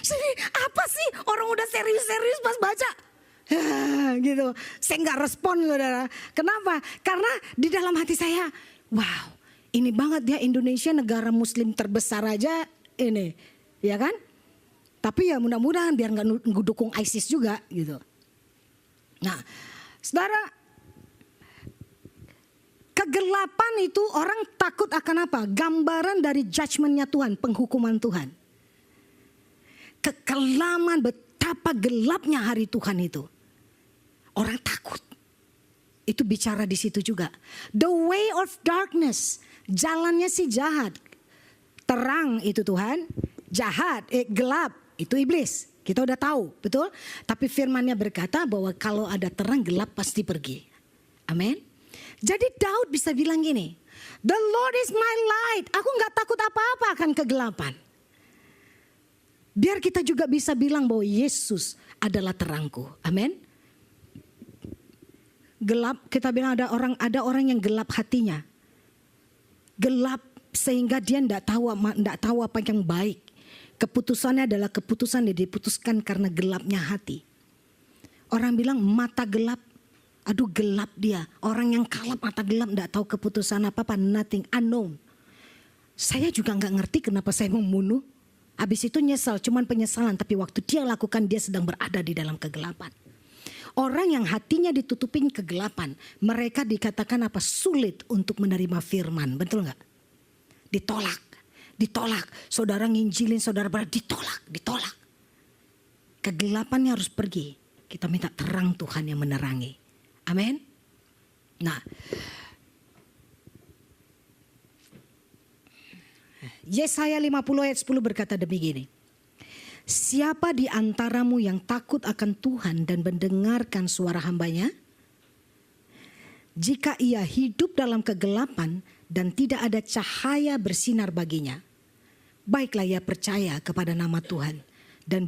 Jadi apa sih orang udah serius-serius pas baca. Gitu. Saya gak respon saudara. Kenapa? Karena di dalam hati saya, wow ini banget ya Indonesia negara muslim terbesar aja ini. Ya kan? Tapi ya mudah-mudahan biar nggak ngedukung ISIS juga gitu. Nah, saudara, kegelapan itu orang takut akan apa? Gambaran dari judgmentnya Tuhan, penghukuman Tuhan. Kekelaman betapa gelapnya hari Tuhan itu. Orang takut. Itu bicara di situ juga. The way of darkness, jalannya si jahat. Terang itu Tuhan, jahat, gelap. Itu iblis, kita udah tahu, betul? Tapi firman-Nya berkata bahwa kalau ada terang gelap pasti pergi. Amin. Jadi Daud bisa bilang gini, The Lord is my light. Aku gak takut apa-apa akan kegelapan. Biar kita juga bisa bilang bahwa Yesus adalah terangku. Amin. Gelap, kita bilang ada orang yang gelap hatinya. Gelap sehingga dia gak tahu apa yang baik. Keputusannya adalah keputusan yang diputuskan karena gelapnya hati. Orang bilang mata gelap, aduh gelap dia. Orang yang kalap mata gelap tidak tahu keputusan apa-apa, nothing, unknown. Saya juga gak ngerti kenapa saya membunuh. Habis itu nyesal, cuman penyesalan. Tapi waktu dia lakukan dia sedang berada di dalam kegelapan. Orang yang hatinya ditutupin kegelapan, mereka dikatakan apa? Sulit untuk menerima firman, betul gak? Ditolak, saudara nginjilin, saudara ditolak. Kegelapannya harus pergi. Kita minta terang Tuhan yang menerangi. Amin. Nah, Yesaya 50 ayat 10 berkata demikian. Siapa di antaramu yang takut akan Tuhan dan mendengarkan suara hambanya? Jika ia hidup dalam kegelapan dan tidak ada cahaya bersinar baginya, baiklah ia percaya kepada nama Tuhan dan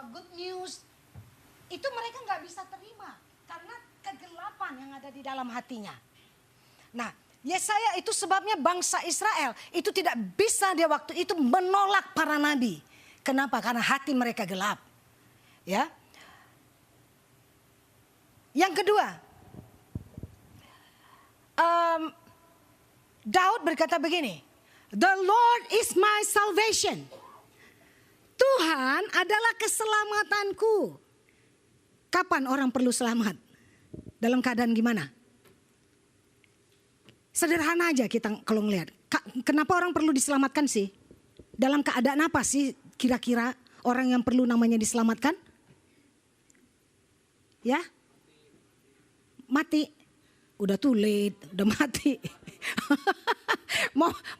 good news itu mereka nggak bisa terima karena kegelapan yang ada di dalam hatinya. Nah, Yesaya itu sebabnya bangsa Israel itu tidak bisa dia waktu itu menolak para nabi. Kenapa? Karena hati mereka gelap. Ya. Yang kedua, Daud berkata begini, The Lord is my salvation. Tuhan adalah keselamatanku. Kapan orang perlu selamat? Dalam keadaan gimana? Sederhana aja kita kalau ngelihat. Kenapa orang perlu diselamatkan sih? Dalam keadaan apa sih kira-kira orang yang perlu namanya diselamatkan? Ya? Mati. Udah too late, udah mati.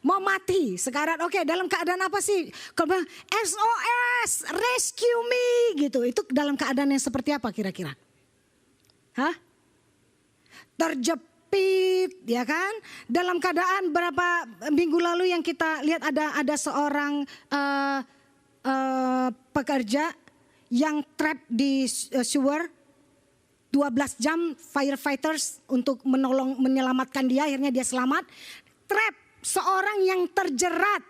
mau mati sekarang. Oke, dalam keadaan apa sih? Kalau bilang SOS, rescue me gitu. Itu dalam keadaan yang seperti apa kira-kira? Hah? Terjepit, ya kan? Dalam keadaan berapa minggu lalu yang kita lihat ada seorang pekerja yang trap di sewer 12 jam firefighters untuk menyelamatkan dia, akhirnya dia selamat. Trap, seorang yang terjerat.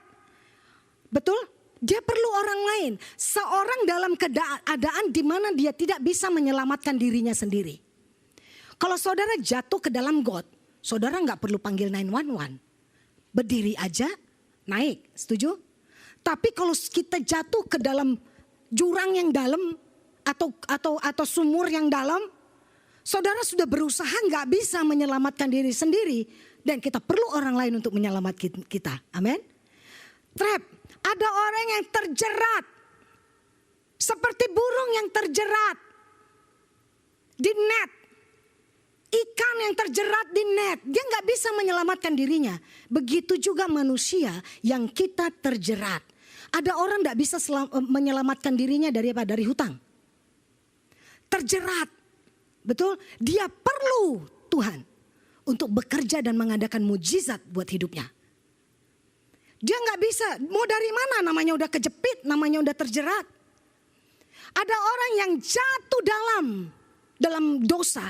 Betul? Dia perlu orang lain. Seorang dalam keadaan di mana dia tidak bisa menyelamatkan dirinya sendiri. Kalau saudara jatuh ke dalam got, saudara nggak perlu panggil 911. Berdiri aja, naik, setuju? Tapi kalau kita jatuh ke dalam jurang yang dalam atau sumur yang dalam, saudara sudah berusaha nggak bisa menyelamatkan diri sendiri. Dan kita perlu orang lain untuk menyelamatkan kita. Amin. Trap. Ada orang yang terjerat. Seperti burung yang terjerat. Di net. Ikan yang terjerat di net. Dia nggak bisa menyelamatkan dirinya. Begitu juga manusia yang kita terjerat. Ada orang nggak bisa menyelamatkan dirinya dari apa? Dari hutang. Terjerat. Betul? Dia perlu Tuhan untuk bekerja dan mengadakan mujizat buat hidupnya. Dia nggak bisa, mau dari mana, namanya udah kejepit, namanya udah terjerat. Ada orang yang jatuh dalam dosa.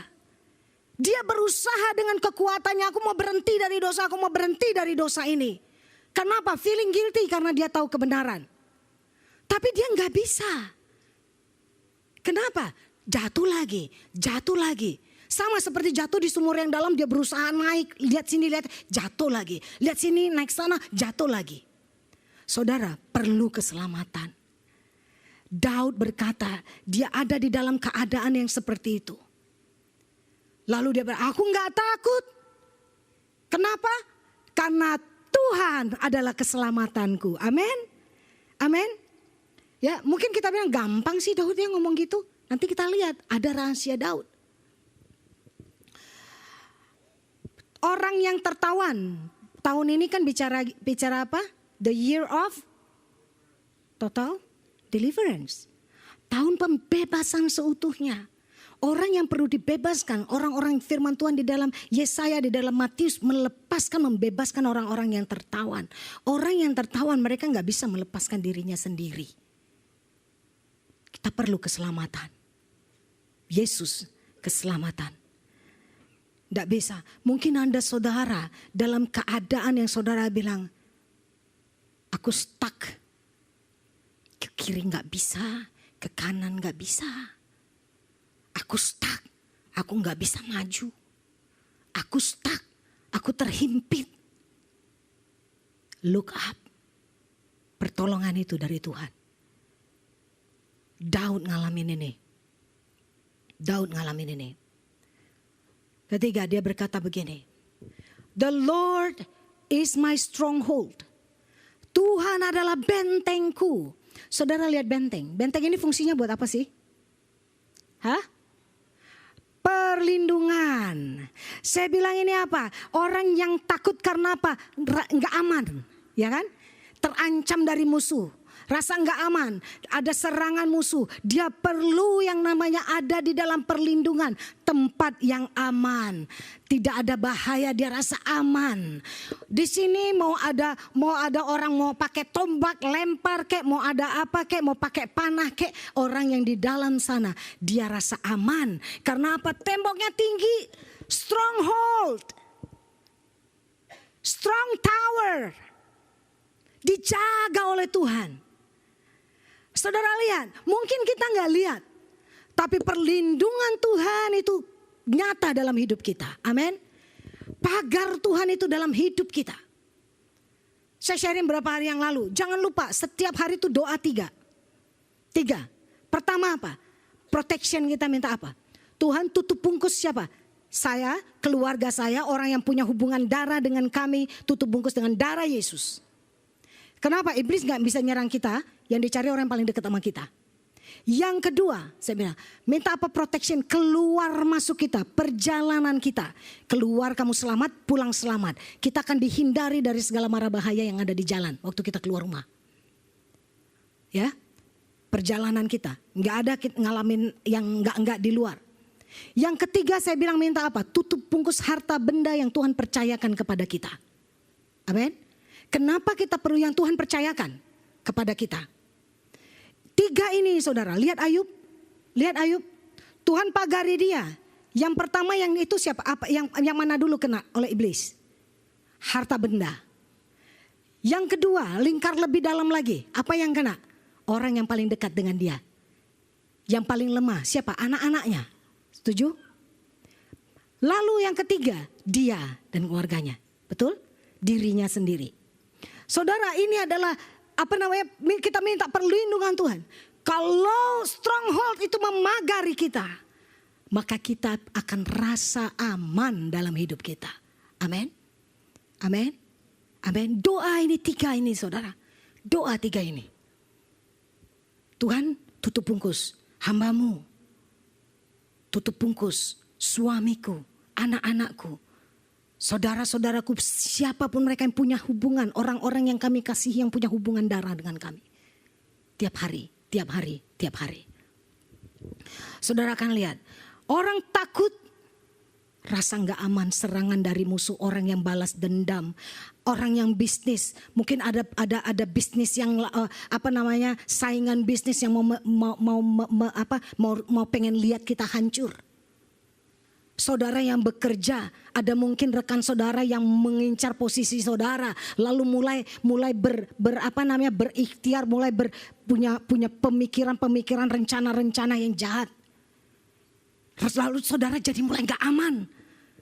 Dia berusaha dengan kekuatannya, aku mau berhenti dari dosa, aku mau berhenti dari dosa ini. Kenapa? Feeling guilty karena dia tahu kebenaran. Tapi dia nggak bisa. Kenapa? Jatuh lagi, jatuh lagi. Sama seperti jatuh di sumur yang dalam, dia berusaha naik, lihat sini, lihat, jatuh lagi. Lihat sini, naik sana, jatuh lagi. Saudara, perlu keselamatan. Daud berkata, dia ada di dalam keadaan yang seperti itu. Lalu dia berkata, aku gak takut. Kenapa? Karena Tuhan adalah keselamatanku. Amin. Amin. Ya, mungkin kita bilang gampang sih Daud yang ngomong gitu. Nanti kita lihat ada rahasia Daud. Orang yang tertawan, tahun ini kan bicara apa? The year of total deliverance. Tahun pembebasan seutuhnya. Orang yang perlu dibebaskan, orang-orang firman Tuhan di dalam Yesaya, di dalam Matius membebaskan orang-orang yang tertawan. Orang yang tertawan mereka nggak bisa melepaskan dirinya sendiri. Kita perlu keselamatan. Yesus keselamatan. Tidak bisa. Mungkin Anda saudara dalam keadaan yang saudara bilang, aku stuck. Ke kiri gak bisa, ke kanan gak bisa. Aku stuck, aku gak bisa maju. Aku stuck, aku terhimpit. Look up. Pertolongan itu dari Tuhan. Daud ngalamin ini. Daud ngalamin ini. Ketiga, dia berkata begini. The Lord is my stronghold. Tuhan adalah bentengku. Saudara lihat benteng. Benteng ini fungsinya buat apa sih? Hah? Perlindungan. Saya bilang ini apa? Orang yang takut karena apa? Nggak aman. Ya kan? Terancam dari musuh. Rasa nggak aman, ada serangan musuh. Dia perlu yang namanya ada di dalam perlindungan, tempat yang aman. Tidak ada bahaya, dia rasa aman. Di sini mau ada orang mau pakai tombak lempar kek, mau ada apa kek, mau pakai panah kek, orang yang di dalam sana dia rasa aman. Karena apa? Temboknya tinggi, stronghold, strong tower, dijaga oleh Tuhan. Saudara lihat, mungkin kita nggak lihat, tapi perlindungan Tuhan itu nyata dalam hidup kita. Amin. Pagar Tuhan itu dalam hidup kita. Saya sharing beberapa hari yang lalu. Jangan lupa setiap hari itu doa 3. Pertama apa? Protection kita minta apa? Tuhan tutup bungkus siapa? Saya, keluarga saya, orang yang punya hubungan darah dengan kami, tutup bungkus dengan darah Yesus. Kenapa? Iblis gak bisa nyerang kita, yang dicari orang yang paling dekat sama kita. Yang kedua, saya bilang, minta apa? Protection, keluar masuk kita, perjalanan kita. Keluar kamu selamat, pulang selamat. Kita akan dihindari dari segala mara bahaya yang ada di jalan waktu kita keluar rumah. Ya, perjalanan kita, nggak ada ngalamin yang nggak di luar. Yang ketiga saya bilang minta apa? Tutup bungkus harta benda yang Tuhan percayakan kepada kita. Amin. Kenapa kita perlu yang Tuhan percayakan kepada kita? 3 ini saudara, lihat Ayub. Lihat Ayub. Tuhan pagari dia. Yang pertama yang itu siapa? Apa yang mana dulu kena oleh iblis? Harta benda. Yang kedua, lingkar lebih dalam lagi. Apa yang kena? Orang yang paling dekat dengan dia. Yang paling lemah, siapa? Anak-anaknya. Setuju? Lalu yang ketiga, dia dan keluarganya. Betul? Dirinya sendiri. Saudara, ini adalah kita minta perlindungan Tuhan. Kalau stronghold itu memagari kita, maka kita akan rasa aman dalam hidup kita. Amin. Amin. Amin. Doa ini 3 ini saudara. Doa 3 ini. Tuhan, tutup bungkus hambamu. Tutup bungkus suamiku, anak-anakku, saudara-saudaraku, siapapun mereka yang punya hubungan, orang-orang yang kami kasihi yang punya hubungan darah dengan kami. Tiap hari, tiap hari, tiap hari. Saudara akan lihat, orang takut, rasa gak aman, serangan dari musuh, orang yang balas dendam, orang yang bisnis, mungkin ada bisnis yang saingan bisnis yang mau pengen lihat kita hancur. Saudara yang bekerja, ada mungkin rekan saudara yang mengincar posisi saudara, lalu mulai berikhtiar, punya pemikiran, rencana yang jahat. Lalu saudara jadi mulai gak aman.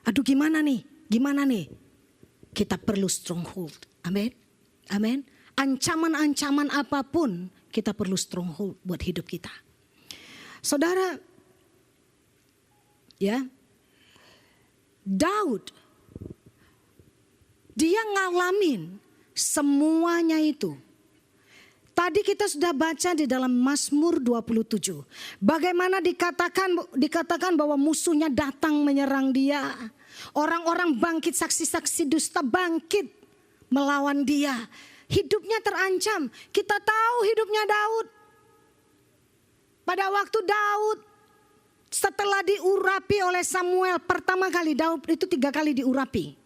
Aduh gimana nih? Kita perlu stronghold. Amin. Amin. Ancaman-ancaman apapun kita perlu stronghold buat hidup kita. Saudara, ya, Daud, dia ngalamin semuanya itu. Tadi kita sudah baca di dalam Mazmur 27. Bagaimana dikatakan bahwa musuhnya datang menyerang dia. Orang-orang bangkit, saksi-saksi dusta bangkit melawan dia. Hidupnya terancam. Kita tahu hidupnya Daud. Pada waktu Daud setelah diurapi oleh Samuel, pertama kali Daud itu 3 kali diurapi.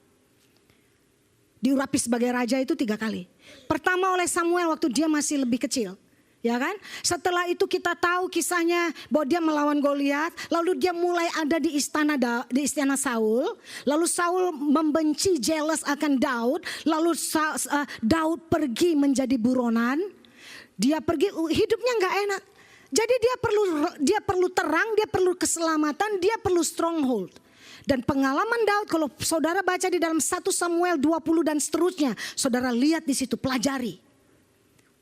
Diurapi sebagai raja itu 3 kali. Pertama oleh Samuel waktu dia masih lebih kecil. Ya kan? Setelah itu kita tahu kisahnya bahwa dia melawan Goliat. Lalu dia mulai ada di istana Saul. Lalu Saul membenci, jealous akan Daud. Lalu Daud pergi menjadi buronan. Dia pergi, hidupnya gak enak. Jadi dia perlu terang, dia perlu keselamatan, dia perlu stronghold. Dan pengalaman Daud, kalau saudara baca di dalam 1 Samuel 20 dan seterusnya, saudara lihat di situ, pelajari.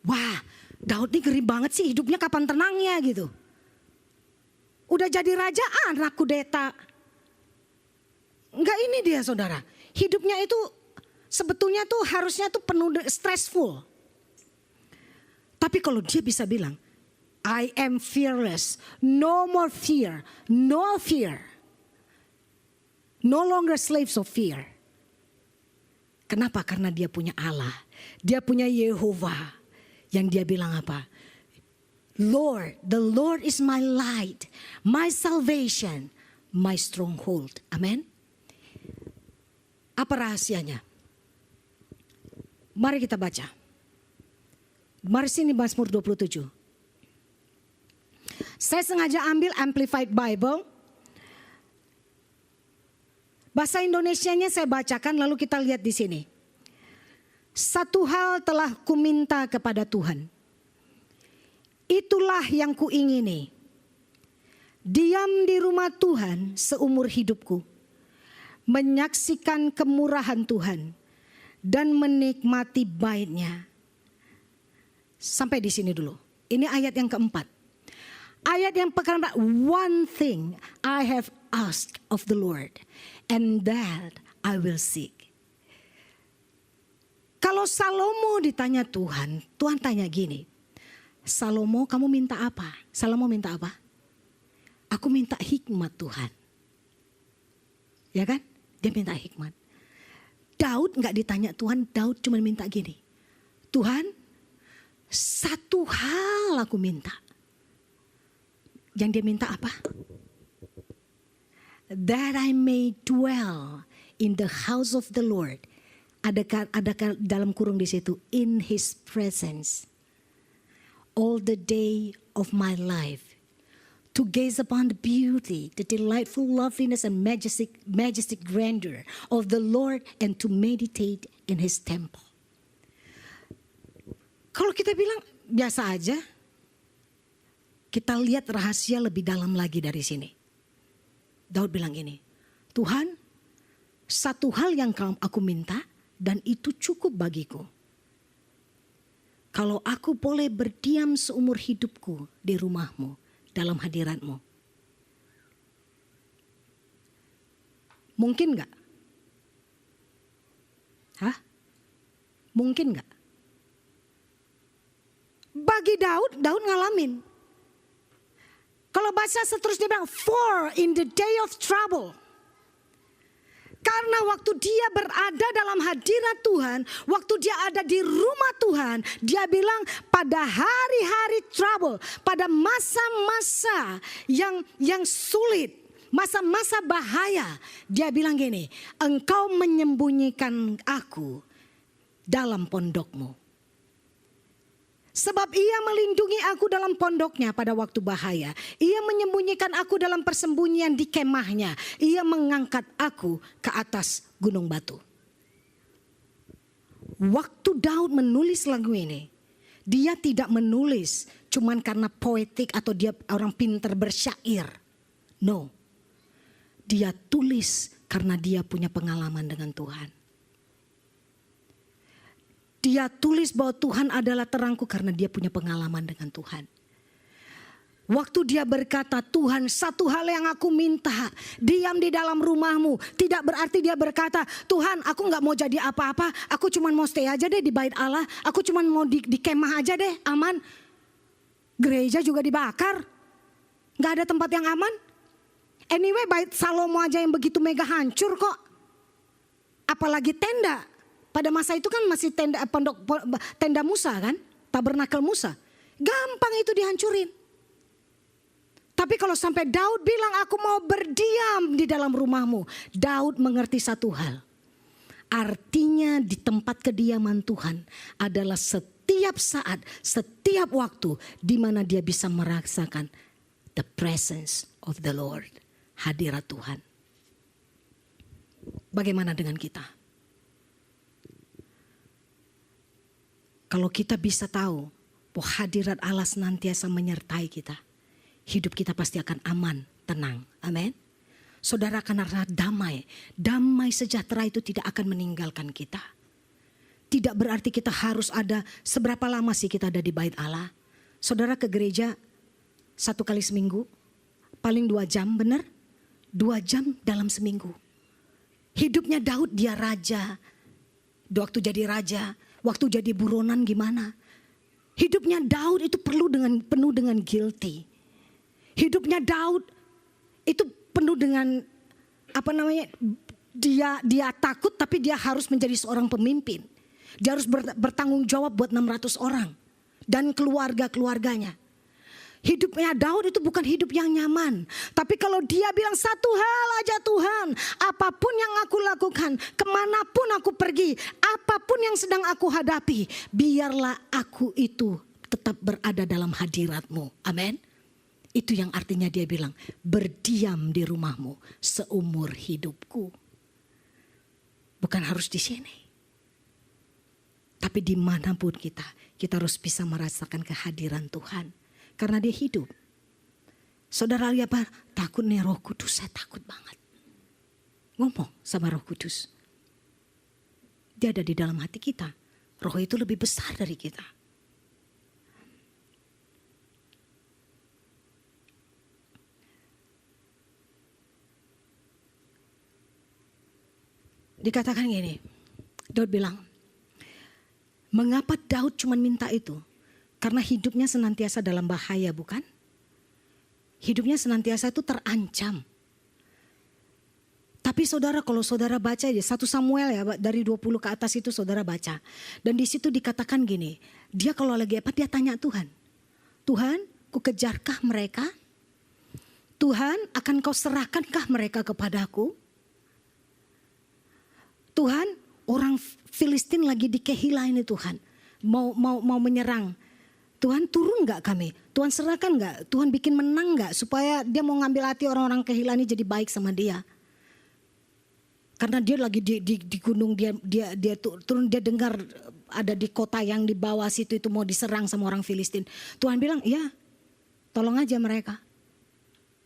Wah, Daud ini ngeri banget sih, hidupnya kapan tenangnya gitu. Udah jadi raja, anak kudeta. Enggak, ini dia saudara. Hidupnya itu sebetulnya tuh harusnya tuh penuh stressful. Tapi kalau dia bisa bilang, I am fearless, no more fear, no fear. No longer slaves of fear. Kenapa? Karena dia punya Allah. Dia punya Yehovah. Yang dia bilang apa? Lord, the Lord is my light, my salvation, my stronghold. Amen. Apa rahasianya? Mari kita baca. Mari sini Mazmur 27. Saya sengaja ambil Amplified Bible. Bahasa Indonesianya saya bacakan lalu kita lihat di sini. 1 hal telah kuminta kepada Tuhan. Itulah yang kuingini. Diam di rumah Tuhan seumur hidupku. Menyaksikan kemurahan Tuhan. Dan menikmati bait-Nya. Sampai di sini dulu. Ini ayat yang keempat. Ayat yang pertama, one thing I have asked of the Lord, and that I will seek. Kalau Salomo ditanya Tuhan, Tuhan tanya gini, Salomo, kamu minta apa? Salomo minta apa? Aku minta hikmat Tuhan. Ya kan? Dia minta hikmat. Daud gak ditanya Tuhan, Daud cuma minta gini. Tuhan, satu hal aku minta. Yang dia minta apa? That I may dwell in the house of the Lord. Ada dalam kurung di situ, in His presence all the day of my life, to gaze upon the beauty, the delightful loveliness and majestic grandeur of the Lord, and to meditate in His temple. Kalau kita bilang biasa aja, kita lihat rahasia lebih dalam lagi dari sini. Daud bilang ini, Tuhan, satu hal yang aku minta dan itu cukup bagiku. Kalau aku boleh berdiam seumur hidupku di rumah-Mu, dalam hadirat-Mu. Mungkin gak? Hah? Mungkin gak? Bagi Daud ngalamin. Kalau bahasa seterusnya bilang, for in the day of trouble. Karena waktu dia berada dalam hadirat Tuhan, waktu dia ada di rumah Tuhan, dia bilang pada hari-hari trouble, pada masa-masa yang sulit, masa-masa bahaya, dia bilang gini, Engkau menyembunyikan aku dalam pondok-Mu. Sebab Ia melindungi aku dalam pondoknya pada waktu bahaya. Ia menyembunyikan aku dalam persembunyian di kemahnya. Ia mengangkat aku ke atas gunung batu. Waktu Daud menulis lagu ini, dia tidak menulis cuman karena poetik atau dia orang pintar bersyair. No. Dia tulis karena dia punya pengalaman dengan Tuhan. Dia tulis bahwa Tuhan adalah terangku karena dia punya pengalaman dengan Tuhan. Waktu dia berkata, Tuhan, satu hal yang aku minta, diam di dalam rumah-Mu. Tidak berarti dia berkata, Tuhan, aku gak mau jadi apa-apa, aku cuma mau stay aja deh di bait Allah, aku cuma mau di kemah aja deh, aman. Gereja juga dibakar, gak ada tempat yang aman. Anyway, bait Salomo aja yang begitu mega hancur kok. Apalagi tenda. Pada masa itu kan masih tenda Musa kan, tabernakel Musa. Gampang itu dihancurin. Tapi kalau sampai Daud bilang aku mau berdiam di dalam rumah-Mu. Daud mengerti satu hal. Artinya di tempat kediaman Tuhan adalah setiap saat, setiap waktu di mana dia bisa merasakan the presence of the Lord. Hadirat Tuhan. Bagaimana dengan kita? Kalau kita bisa tahu bahwa hadirat Allah senantiasa menyertai kita, hidup kita pasti akan aman, tenang. Amin. Saudara akan rasa damai. Damai sejahtera itu tidak akan meninggalkan kita. Tidak berarti kita harus ada, seberapa lama sih kita ada di bait Allah. Saudara ke gereja 1 kali seminggu, paling 2 jam, benar? 2 jam dalam seminggu. Hidupnya Daud, dia raja. Waktu jadi raja, waktu jadi buronan gimana? Hidupnya Daud itu penuh dengan guilty. Hidupnya Daud itu penuh dengan dia takut tapi dia harus menjadi seorang pemimpin. Dia harus bertanggung jawab buat 600 orang dan keluarga-keluarganya. Hidupnya Daud itu bukan hidup yang nyaman. Tapi kalau dia bilang satu hal aja Tuhan, apapun yang aku lakukan, kemanapun aku pergi, apapun yang sedang aku hadapi, biarlah aku itu tetap berada dalam hadirat-Mu. Amin. Itu yang artinya dia bilang, berdiam di rumah-Mu seumur hidupku. Bukan harus di sini. Tapi dimanapun kita harus bisa merasakan kehadiran Tuhan. Karena dia hidup. Saudara lihat apa? Takut nih Roh Kudus, saya takut banget. Ngomong sama Roh Kudus. Dia ada di dalam hati kita. Roh itu lebih besar dari kita. Dikatakan gini, Daud bilang, mengapa Daud cuma minta itu? Karena hidupnya senantiasa dalam bahaya, bukan? Hidupnya senantiasa itu terancam. Tapi saudara, kalau saudara baca aja 1 Samuel ya, dari 20 ke atas itu saudara baca. Dan di situ dikatakan gini, dia kalau lagi apa, dia tanya Tuhan. Tuhan, ku kejarkah mereka? Tuhan, akan kau serahkankah mereka kepadaku? Tuhan, orang Filistin lagi di Kehila ini Tuhan. Mau menyerang. Tuhan, turun gak kami? Tuhan serahkan gak? Tuhan bikin menang gak? Supaya dia mau ngambil hati orang-orang Kehila ini jadi baik sama dia. Karena dia lagi di gunung, dia turun, dia dengar ada di kota yang di bawah situ itu mau diserang sama orang Filistin. Tuhan bilang, ya tolong aja mereka.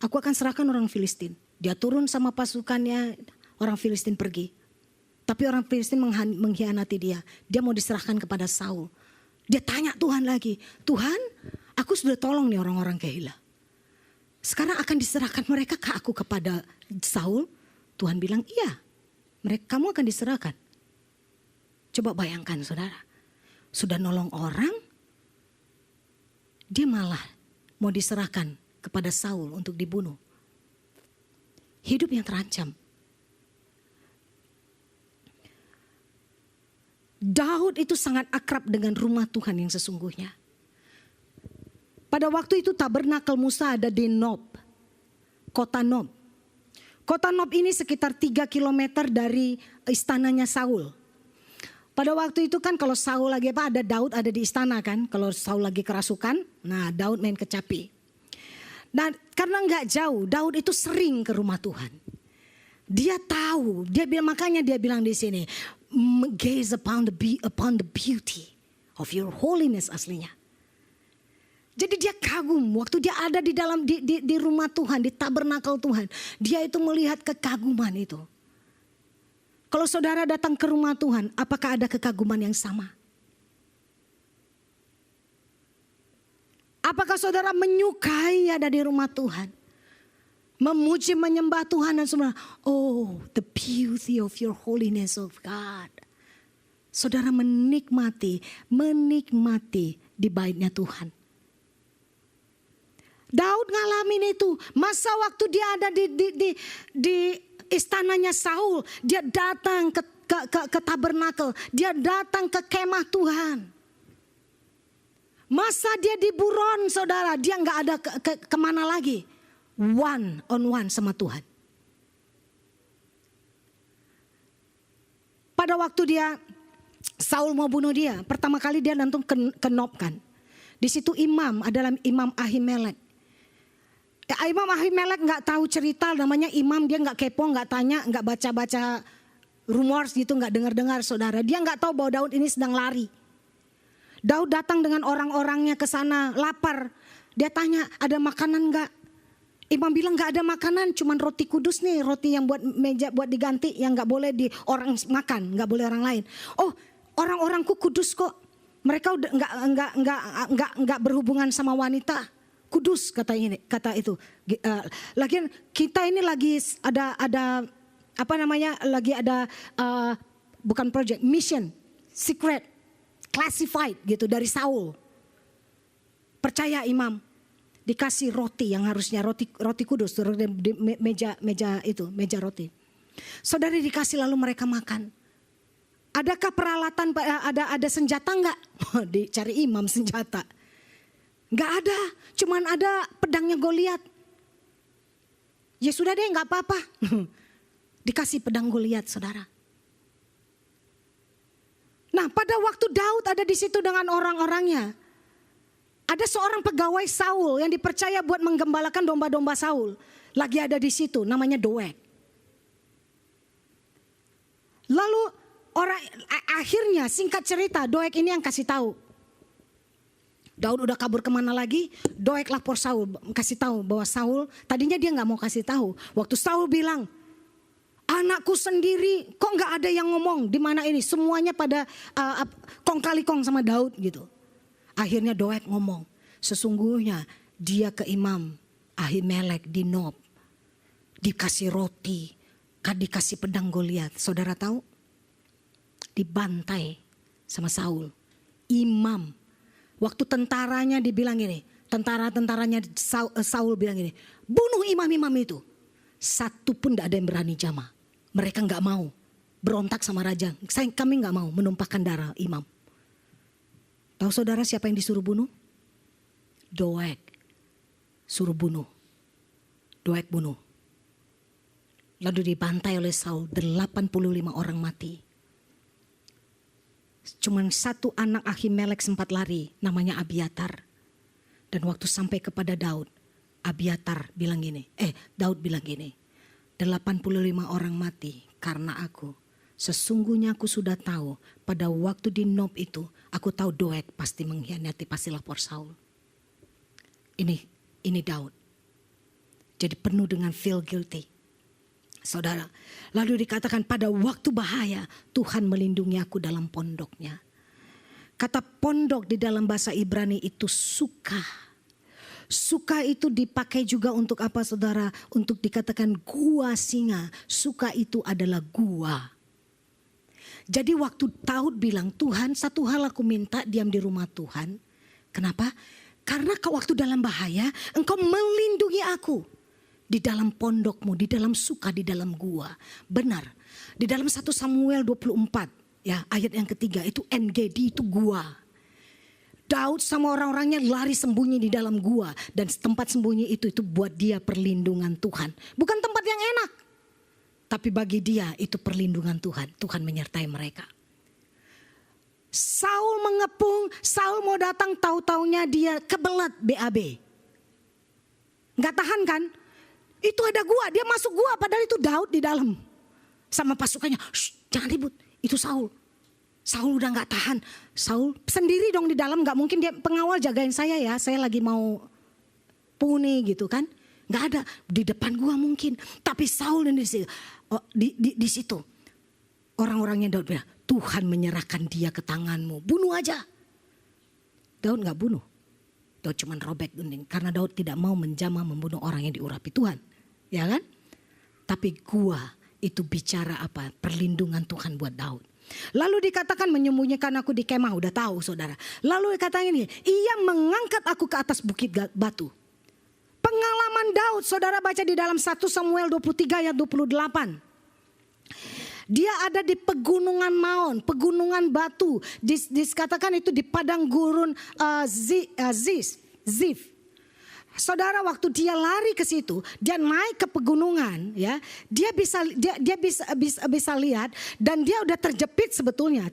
Aku akan serahkan orang Filistin. Dia turun sama pasukannya, orang Filistin pergi. Tapi orang Filistin mengkhianati dia. Dia mau diserahkan kepada Saul. Dia tanya Tuhan lagi, Tuhan, aku sudah tolong nih orang-orang Kehila. Sekarang akan diserahkan mereka ke aku kepada Saul? Tuhan bilang, iya. Kamu akan diserahkan. Coba bayangkan saudara. Sudah nolong orang. Dia malah mau diserahkan kepada Saul untuk dibunuh. Hidup yang terancam. Daud itu sangat akrab dengan rumah Tuhan yang sesungguhnya. Pada waktu itu tabernakel Musa ada di Nob. Kota Nob. Kota Nob ini sekitar 3 kilometer dari istananya Saul. Pada waktu itu kan kalau Saul lagi apa, ada Daud ada di istana kan. Kalau Saul lagi kerasukan, nah Daud main kecapi. Dan karena nggak jauh, Daud itu sering ke rumah Tuhan. Dia tahu, makanya dia bilang di sini, gaze upon the beauty of your holiness aslinya. Jadi dia kagum waktu dia ada di dalam di rumah Tuhan, di tabernakel Tuhan. Dia itu melihat kekaguman itu. Kalau saudara datang ke rumah Tuhan, apakah ada kekaguman yang sama? Apakah saudara menyukai ada di rumah Tuhan? Memuji, menyembah Tuhan dan semua. Oh, the beauty of your holiness of God. Saudara menikmati di baitnya Tuhan. Daud ngalamin itu. Masa waktu dia ada di istananya Saul, dia datang ke tabernakel, dia datang ke kemah Tuhan. Masa dia di buron saudara, dia nggak ada kemana lagi. One on one sama Tuhan. Pada waktu Saul mau bunuh dia, pertama kali dia langsung ke Nob kan. Di situ imam adalah Imam Ahimelek. Imam Ahimelek nggak tahu cerita, namanya imam, dia nggak kepo, nggak tanya, nggak baca-baca rumors gitu, nggak dengar-dengar saudara. Dia nggak tahu bahwa Daud ini sedang lari. Daud datang dengan orang-orangnya ke sana, lapar. Dia tanya, ada makanan nggak? Imam bilang nggak ada makanan, cuman roti kudus nih, roti yang buat meja buat diganti, yang nggak boleh di orang makan, nggak boleh orang lain. Oh, orang-orangku kudus kok. Mereka udah nggak berhubungan sama wanita. Kudus kata itu. Lagian kita ini lagi ada apa namanya, lagi ada bukan project, mission, secret, classified gitu dari Saul. Percaya imam, dikasih roti yang harusnya roti kudus di meja roti. Saudara dikasih lalu mereka makan. Adakah peralatan, ada senjata enggak? Dicari imam senjata. Enggak ada, cuman ada pedangnya Goliat. Ya sudah deh, enggak apa-apa. Dikasih pedang Goliat, saudara. Nah, pada waktu Daud ada di situ dengan orang-orangnya, ada seorang pegawai Saul yang dipercaya buat menggembalakan domba-domba Saul. Lagi ada di situ, namanya Doeg. Lalu akhirnya singkat cerita, Doeg ini yang kasih tahu. Daud udah kabur kemana lagi? Doeg lapor Saul, kasih tahu bahwa Saul, tadinya dia nggak mau kasih tahu. Waktu Saul bilang, anakku sendiri, kok nggak ada yang ngomong di mana ini? Semuanya pada kong kali kong sama Daud gitu. Akhirnya Doeg ngomong, sesungguhnya dia ke Imam Ahimelek di Nob, dikasih roti, dikasih pedang Goliat. Saudara tahu? Dibantai sama Saul. Imam Waktu tentaranya dibilang gini, tentara-tentaranya Saul bilang gini, bunuh imam-imam itu. Satu pun tidak ada yang berani jamah. Mereka nggak mau berontak sama raja. Kami nggak mau menumpahkan darah imam. Tahu saudara siapa yang disuruh bunuh? Doeg. Suruh bunuh. Doeg bunuh. Lalu dibantai oleh Saul, 85 orang mati. Cuman satu anak Ahimelek sempat lari, namanya Abiatar. Dan waktu sampai kepada Daud, Daud bilang gini, 85 orang mati karena aku. Sesungguhnya aku sudah tahu pada waktu di Nob itu, aku tahu Doeg pasti mengkhianati, pasti lapor Saul. Ini Daud. Jadi penuh dengan feel guilty. Saudara, lalu dikatakan pada waktu bahaya Tuhan melindungi aku dalam pondoknya. Kata pondok di dalam bahasa Ibrani itu suka. Suka itu dipakai juga untuk apa saudara? Untuk dikatakan gua singa. Suka itu adalah gua. Jadi waktu Daud bilang, Tuhan satu hal aku minta, diam di rumah Tuhan. Kenapa? Karena waktu dalam bahaya engkau melindungi aku. Di dalam pondokmu, di dalam suka, di dalam gua. Benar. Di dalam 1 Samuel 24, ya ayat yang ketiga, itu NGD, itu gua. Daud sama orang-orangnya lari sembunyi di dalam gua. Dan tempat sembunyi itu buat dia perlindungan Tuhan. Bukan tempat yang enak. Tapi bagi dia itu perlindungan Tuhan. Tuhan menyertai mereka. Saul mengepung, Saul mau datang, tahu-taunya dia kebelat BAB. Gak tahan kan? Itu ada gua, dia masuk gua, padahal itu Daud di dalam. Sama pasukannya, jangan ribut, itu Saul. Saul udah gak tahan. Saul sendiri dong di dalam, gak mungkin dia pengawal jagain saya ya. Saya lagi mau puni gitu kan. Gak ada, di depan gua mungkin. Tapi Saul di situ. Orang-orangnya Daud bilang, Tuhan menyerahkan dia ke tanganmu, bunuh aja. Daud gak bunuh. Daud cuma robek gending. Karena Daud tidak mau menjamah membunuh orang yang diurapi Tuhan. Ya kan? Tapi gua itu bicara apa? Perlindungan Tuhan buat Daud. Lalu dikatakan menyembunyikan aku di kemah. Udah tahu saudara. Lalu dikatakan ini. Ia mengangkat aku ke atas bukit batu. Pengalaman Daud. Saudara baca di dalam 1 Samuel 23 ayat 28. Dia ada di pegunungan Maon, pegunungan batu. Dikatakan itu di padang gurun Zif. Saudara, waktu dia lari ke situ, dia naik ke pegunungan, ya, dia bisa lihat, dan dia udah terjepit sebetulnya,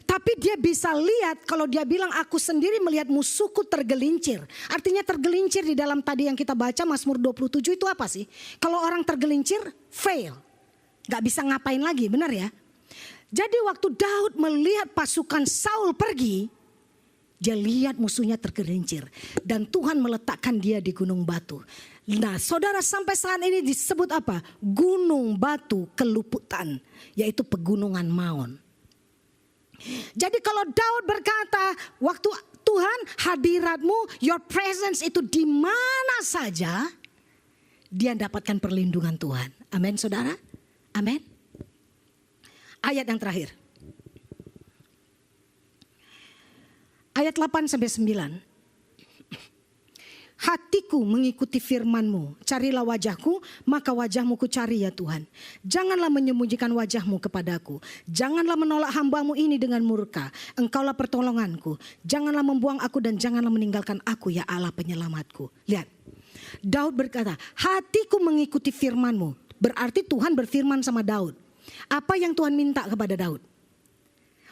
tapi dia bisa lihat kalau dia bilang aku sendiri melihat musuhku tergelincir. Artinya tergelincir di dalam tadi yang kita baca Mazmur 27 itu apa sih? Kalau orang tergelincir, fail. Gak bisa ngapain lagi, benar ya? Jadi waktu Daud melihat pasukan Saul pergi, dia lihat musuhnya tergelincir. Dan Tuhan meletakkan dia di gunung batu. Nah saudara, sampai saat ini disebut apa? Gunung batu keluputan, yaitu pegunungan Maon. Jadi kalau Daud berkata, waktu Tuhan hadiratmu, your presence itu di mana saja, dia dapatkan perlindungan Tuhan. Amin saudara. Amin. Ayat yang terakhir. Ayat 8-9. Hatiku mengikuti firman-Mu. Carilah wajahku, maka wajah-Mu ku cari ya Tuhan. Janganlah menyembunyikan wajah-Mu kepadaku. Janganlah menolak hamba-Mu ini dengan murka. Engkaulah pertolonganku. Janganlah membuang aku dan janganlah meninggalkan aku ya Allah penyelamatku. Lihat. Daud berkata, hatiku mengikuti firman-Mu. Berarti Tuhan berfirman sama Daud. Apa yang Tuhan minta kepada Daud?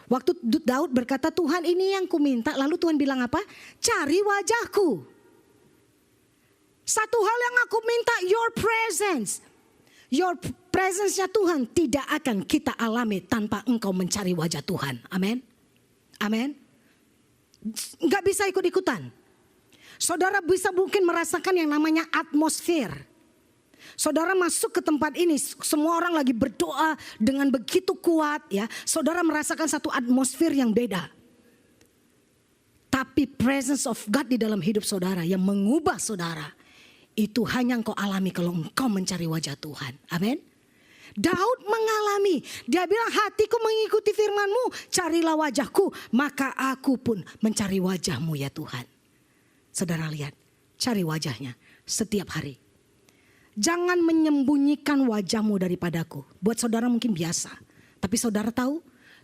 Waktu Daud berkata, Tuhan ini yang ku minta. Lalu Tuhan bilang apa? Cari wajahku. Satu hal yang aku minta, your presence. Your presence-nya Tuhan tidak akan kita alami tanpa engkau mencari wajah Tuhan. Amin. Amin. Gak bisa ikut-ikutan. Saudara bisa mungkin merasakan yang namanya atmosfer. Saudara masuk ke tempat ini, semua orang lagi berdoa dengan begitu kuat ya. Saudara merasakan satu atmosfer yang beda. Tapi presence of God di dalam hidup saudara yang mengubah saudara, itu hanya engkau alami kalau engkau mencari wajah Tuhan. Amin. Daud mengalami. Dia bilang, hatiku mengikuti firman-Mu, carilah wajahku, maka aku pun mencari wajah-Mu ya Tuhan. Saudara lihat, cari wajahnya setiap hari. Jangan menyembunyikan wajah-Mu daripadaku. Buat saudara mungkin biasa, tapi saudara tahu,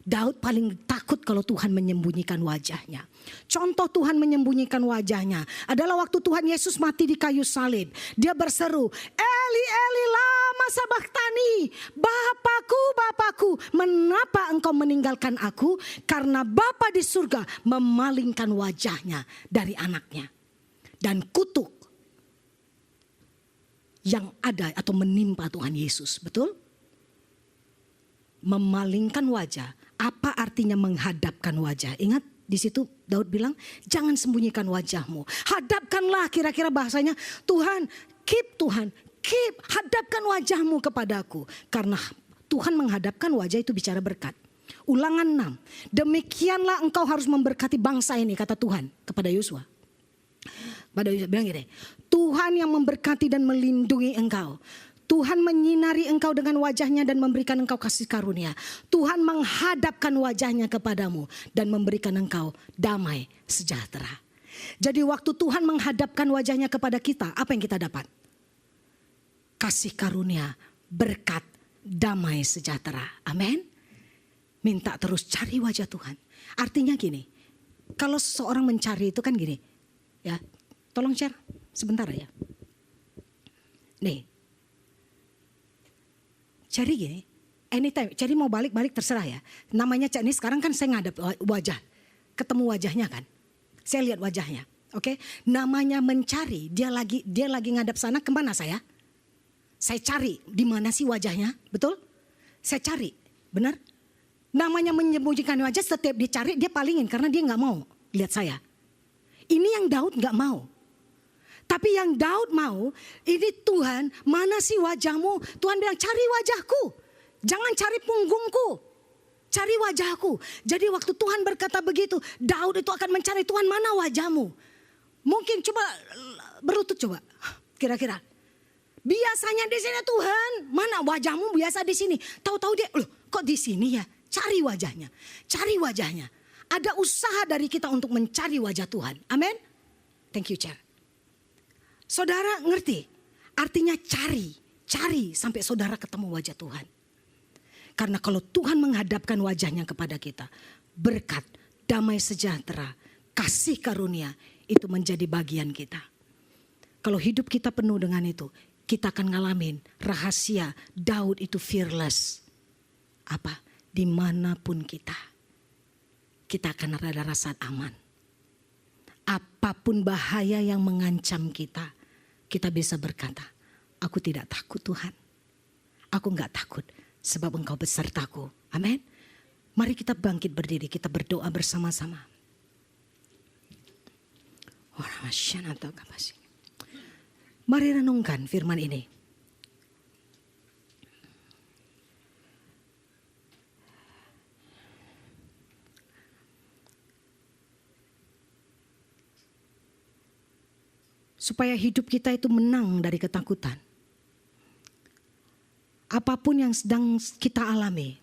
Daud paling takut kalau Tuhan menyembunyikan wajahnya. Contoh Tuhan menyembunyikan wajahnya adalah waktu Tuhan Yesus mati di kayu salib. Dia berseru, Eli, Eli, lama sabachthani. Bapakku, Bapakku, mengapa engkau meninggalkan aku? Karena Bapa di surga memalingkan wajahnya dari anaknya. Dan kutuk yang ada atau menimpa Tuhan Yesus, betul? Memalingkan wajah. Apa artinya menghadapkan wajah? Ingat di situ Daud bilang, jangan sembunyikan wajahmu. Hadapkanlah, kira-kira bahasanya, Tuhan, keep, hadapkan wajahmu kepadaku. Karena Tuhan menghadapkan wajah itu bicara berkat. Ulangan 6, demikianlah engkau harus memberkati bangsa ini, kata Tuhan kepada Yosua. Pada Yosua bilang gini, Tuhan yang memberkati dan melindungi engkau. Tuhan menyinari engkau dengan wajahnya dan memberikan engkau kasih karunia. Tuhan menghadapkan wajahnya kepadamu dan memberikan engkau damai sejahtera. Jadi waktu Tuhan menghadapkan wajahnya kepada kita, apa yang kita dapat? Kasih karunia, berkat, damai sejahtera. Amin. Minta terus cari wajah Tuhan. Artinya gini, kalau seseorang mencari itu kan gini. Ya, tolong share sebentar ya. Nih. Cari gini, anytime, cari mau balik terserah ya. Namanya cari ini sekarang kan saya ngadap wajah, ketemu wajahnya kan. Saya lihat wajahnya, oke? Namanya mencari, dia lagi ngadap sana, kemana saya? Saya cari, di mana sih wajahnya, betul? Saya cari, benar? Namanya menyembunyikan wajah, setiap dicari dia palingin karena dia nggak mau lihat saya. Ini yang Daud nggak mau. Tapi yang Daud mau, ini Tuhan, mana sih wajahmu? Tuhan bilang, cari wajahku. Jangan cari punggungku. Cari wajahku. Jadi waktu Tuhan berkata begitu, Daud itu akan mencari, Tuhan, mana wajahmu? Mungkin coba berlutut coba. Kira-kira. Biasanya di sini Tuhan, mana wajahmu biasa di sini. Tahu-tahu dia, loh kok di sini ya? Cari wajahnya. Cari wajahnya. Ada usaha dari kita untuk mencari wajah Tuhan. Amin. Thank you, Chair. Saudara ngerti? Artinya cari sampai saudara ketemu wajah Tuhan. Karena kalau Tuhan menghadapkan wajahnya kepada kita, berkat, damai sejahtera, kasih karunia itu menjadi bagian kita. Kalau hidup kita penuh dengan itu, kita akan ngalamin rahasia Daud itu fearless. Apa? Dimanapun kita akan ada rasa aman. Apapun bahaya yang mengancam kita bisa berkata, aku tidak takut Tuhan. Aku enggak takut sebab Engkau besertaku. Amin. Mari kita bangkit berdiri, kita berdoa bersama-sama. Mari renungkan firman ini. Supaya hidup kita itu menang dari ketakutan. Apapun yang sedang kita alami.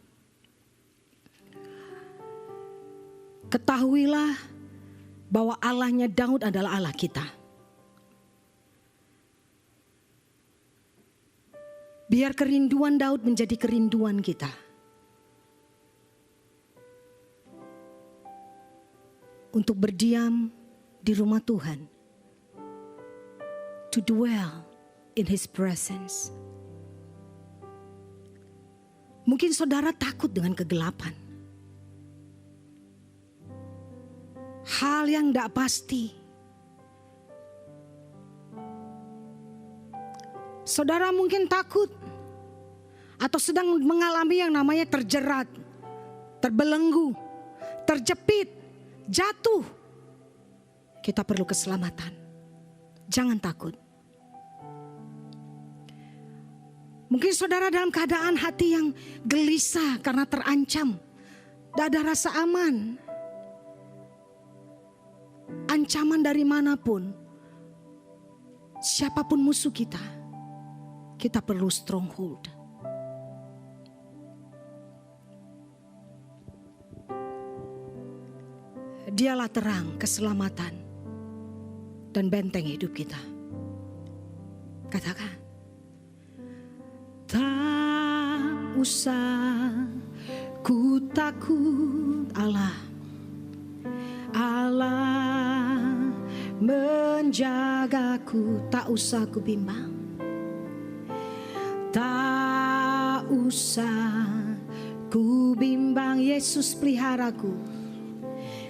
Ketahuilah bahwa Allahnya Daud adalah Allah kita. Biar kerinduan Daud menjadi kerinduan kita. Untuk berdiam di rumah Tuhan. To dwell in His presence. Mungkin saudara takut dengan kegelapan. Hal yang tidak pasti. Saudara mungkin takut. Atau sedang mengalami yang namanya terjerat. Terbelenggu. Terjepit. Jatuh. Kita perlu keselamatan. Jangan takut. Mungkin saudara dalam keadaan hati yang gelisah karena terancam. Tidak ada rasa aman. Ancaman dari manapun. Siapapun musuh kita. Kita perlu stronghold. Dialah terang, keselamatan, dan benteng hidup kita. Katakan, tak usah ku takut, Allah menjagaku, tak usah ku bimbang. Tak usah ku bimbang, Yesus peliharaku.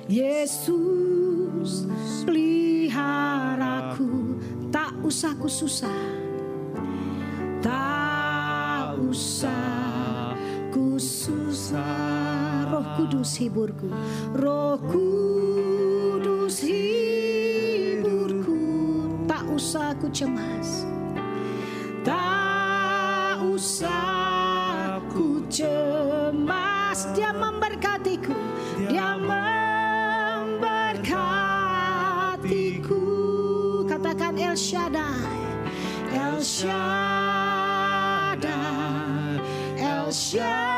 Yesus peliharaku, tak usah ku susah. Tak usah ku susah. Roh Kudus hiburku, Roh Kudus hiburku, tak usah ku cemas. Tak usah ku cemas. Dia memberkatiku, Dia memberkatiku. Katakan El Shaddai, El Shaddai, El Shaddai.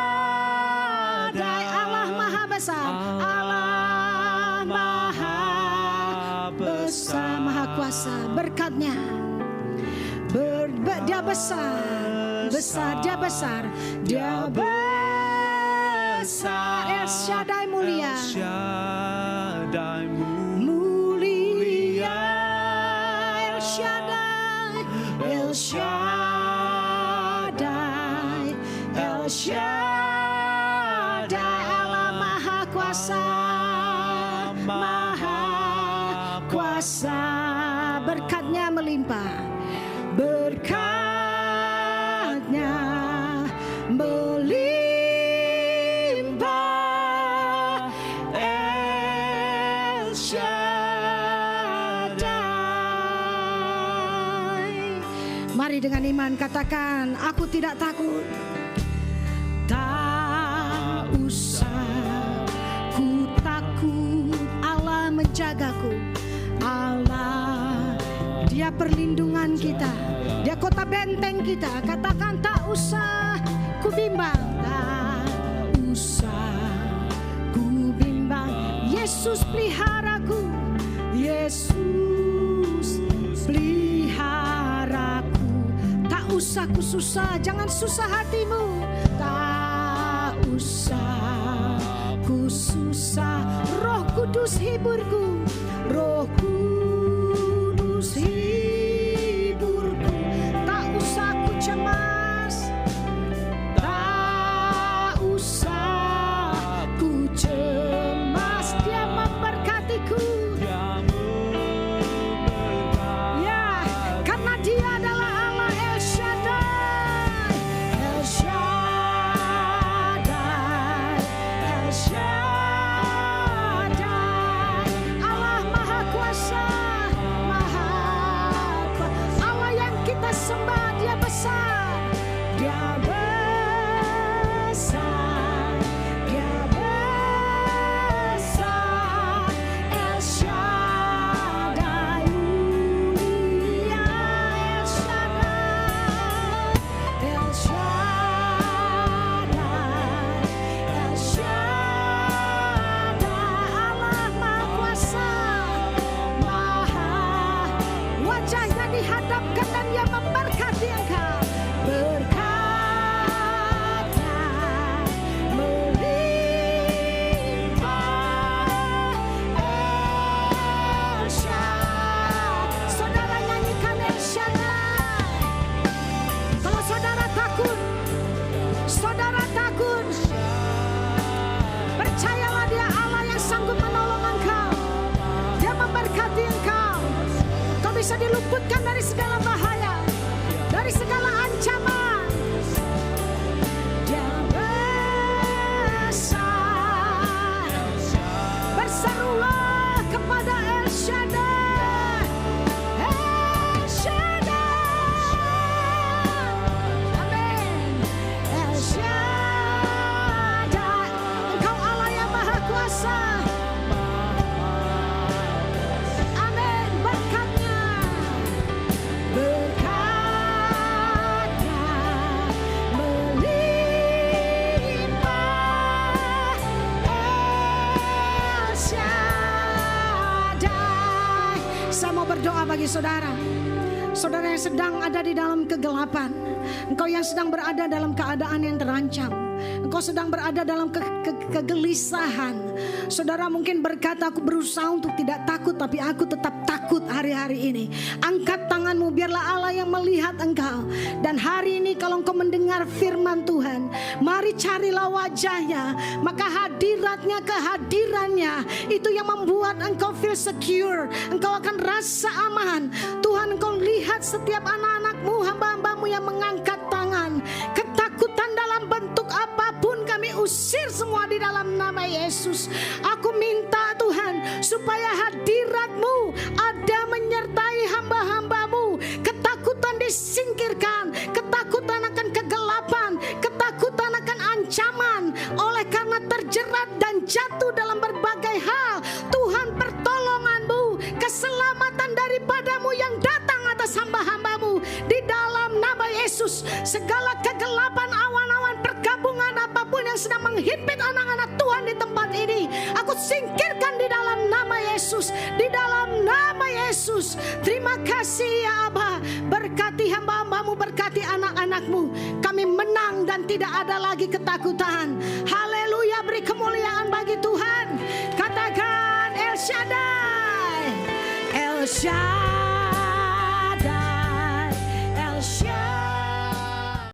Allah Maha Besar, Allah Maha Besar, Maha Kuasa. Berkatnya Dia besar, besar, Dia besar, Dia besar. El Shaddai mulia, mulia. El Shaddai, El Shaddai, El Shaddai. Allah Maha Kuasa, Maha Kuasa. Berkatnya melimpah, berkatnya melimpah. El Shaddai. Mari dengan iman katakan, aku tidak takut. Tak usah ku takut, Allah menjagaku. Allah, Dia perlindungan kita, Dia kota benteng kita. Katakan, tak usah ku bimbang, tak usah ku bimbang. Yesus peliharaku, Yesus peliharaku. Tak usah ku susah, jangan susah hatimu. Tak usah ku susah. Roh Kudus hiburku, Roh Kudus hiburku. Tak usah ku cemas, tak usah ku cemas. Dia memberkatiku, ya, karena Dia adalah Allah El Shaddai, El Shaddai, El Shaddai. Allah Maha Kuasa, Maha Kuasa. Allah yang kita sembah, Dia besar, Dia besar, Dia besar. El Shaddai mulia, El Shaddai, El Shaddai, El Shaddai. Allah Maha Kuasa, Maha. Wajahnya dihadapkan dan Dia memberkati engkau. Berkatnya melimpah. El Shaddai. Saudara nyanyikan El Shaddai. Kalau saudara takut, percayalah Dia Allah yang sanggup menolong engkau. Dia memberkati engkau. Kau bisa diluputkan dari segala bahaya, dari segala ancaman. Dia besar. Berserulah kepada El Shaddai, El Shaddai. Amin. El Shaddai. Engkau Allah yang Maha Kuasa. Amin. Berkatnya, berkat berdoa bagi saudara. Saudara yang sedang ada di dalam kegelapan, engkau yang sedang berada dalam keadaan yang terancam, engkau sedang berada dalam kegelisahan. Saudara mungkin berkata, aku berusaha untuk tidak takut, tapi aku tetap takut hari-hari ini. Angkat tanganmu, biarlah Allah yang melihat engkau. Dan hari ini kalau engkau mendengar firman Tuhan, mari carilah wajahnya. Maka hadiratnya, kehadirannya, itu yang membuat engkau feel secure. Engkau akan rasa aman. Tuhan, engkau lihat setiap anak-anakmu, hamba-hambamu yang mengangkat tangan. Ketakutan dalam bentuk apapun kami usir semua di dalam nama Yesus. Aku minta Tuhan supaya hadirat-Mu ada menyertai hamba-hambamu. Ketakutan disingkirkan, ketakutan akan kegelapan, ketakutan akan ancaman oleh karena terjerat dan jatuh dalam berbagai hal. Tuhan, pertolongan-Mu, keselamatan daripadamu yang datang atas hamba-hambamu di dalam nama Yesus. Segala kegelapan, awan-awan, pergabungan apapun yang sedang menghimpit anak-anak Tuhan di tempat ini, aku singkirkan di dalam nama Yesus, di dalam nama Yesus. Terima kasih ya Aba, berkati hamba-hambamu, berkati anak-anakmu. Kami menang dan tidak ada lagi ketakutan.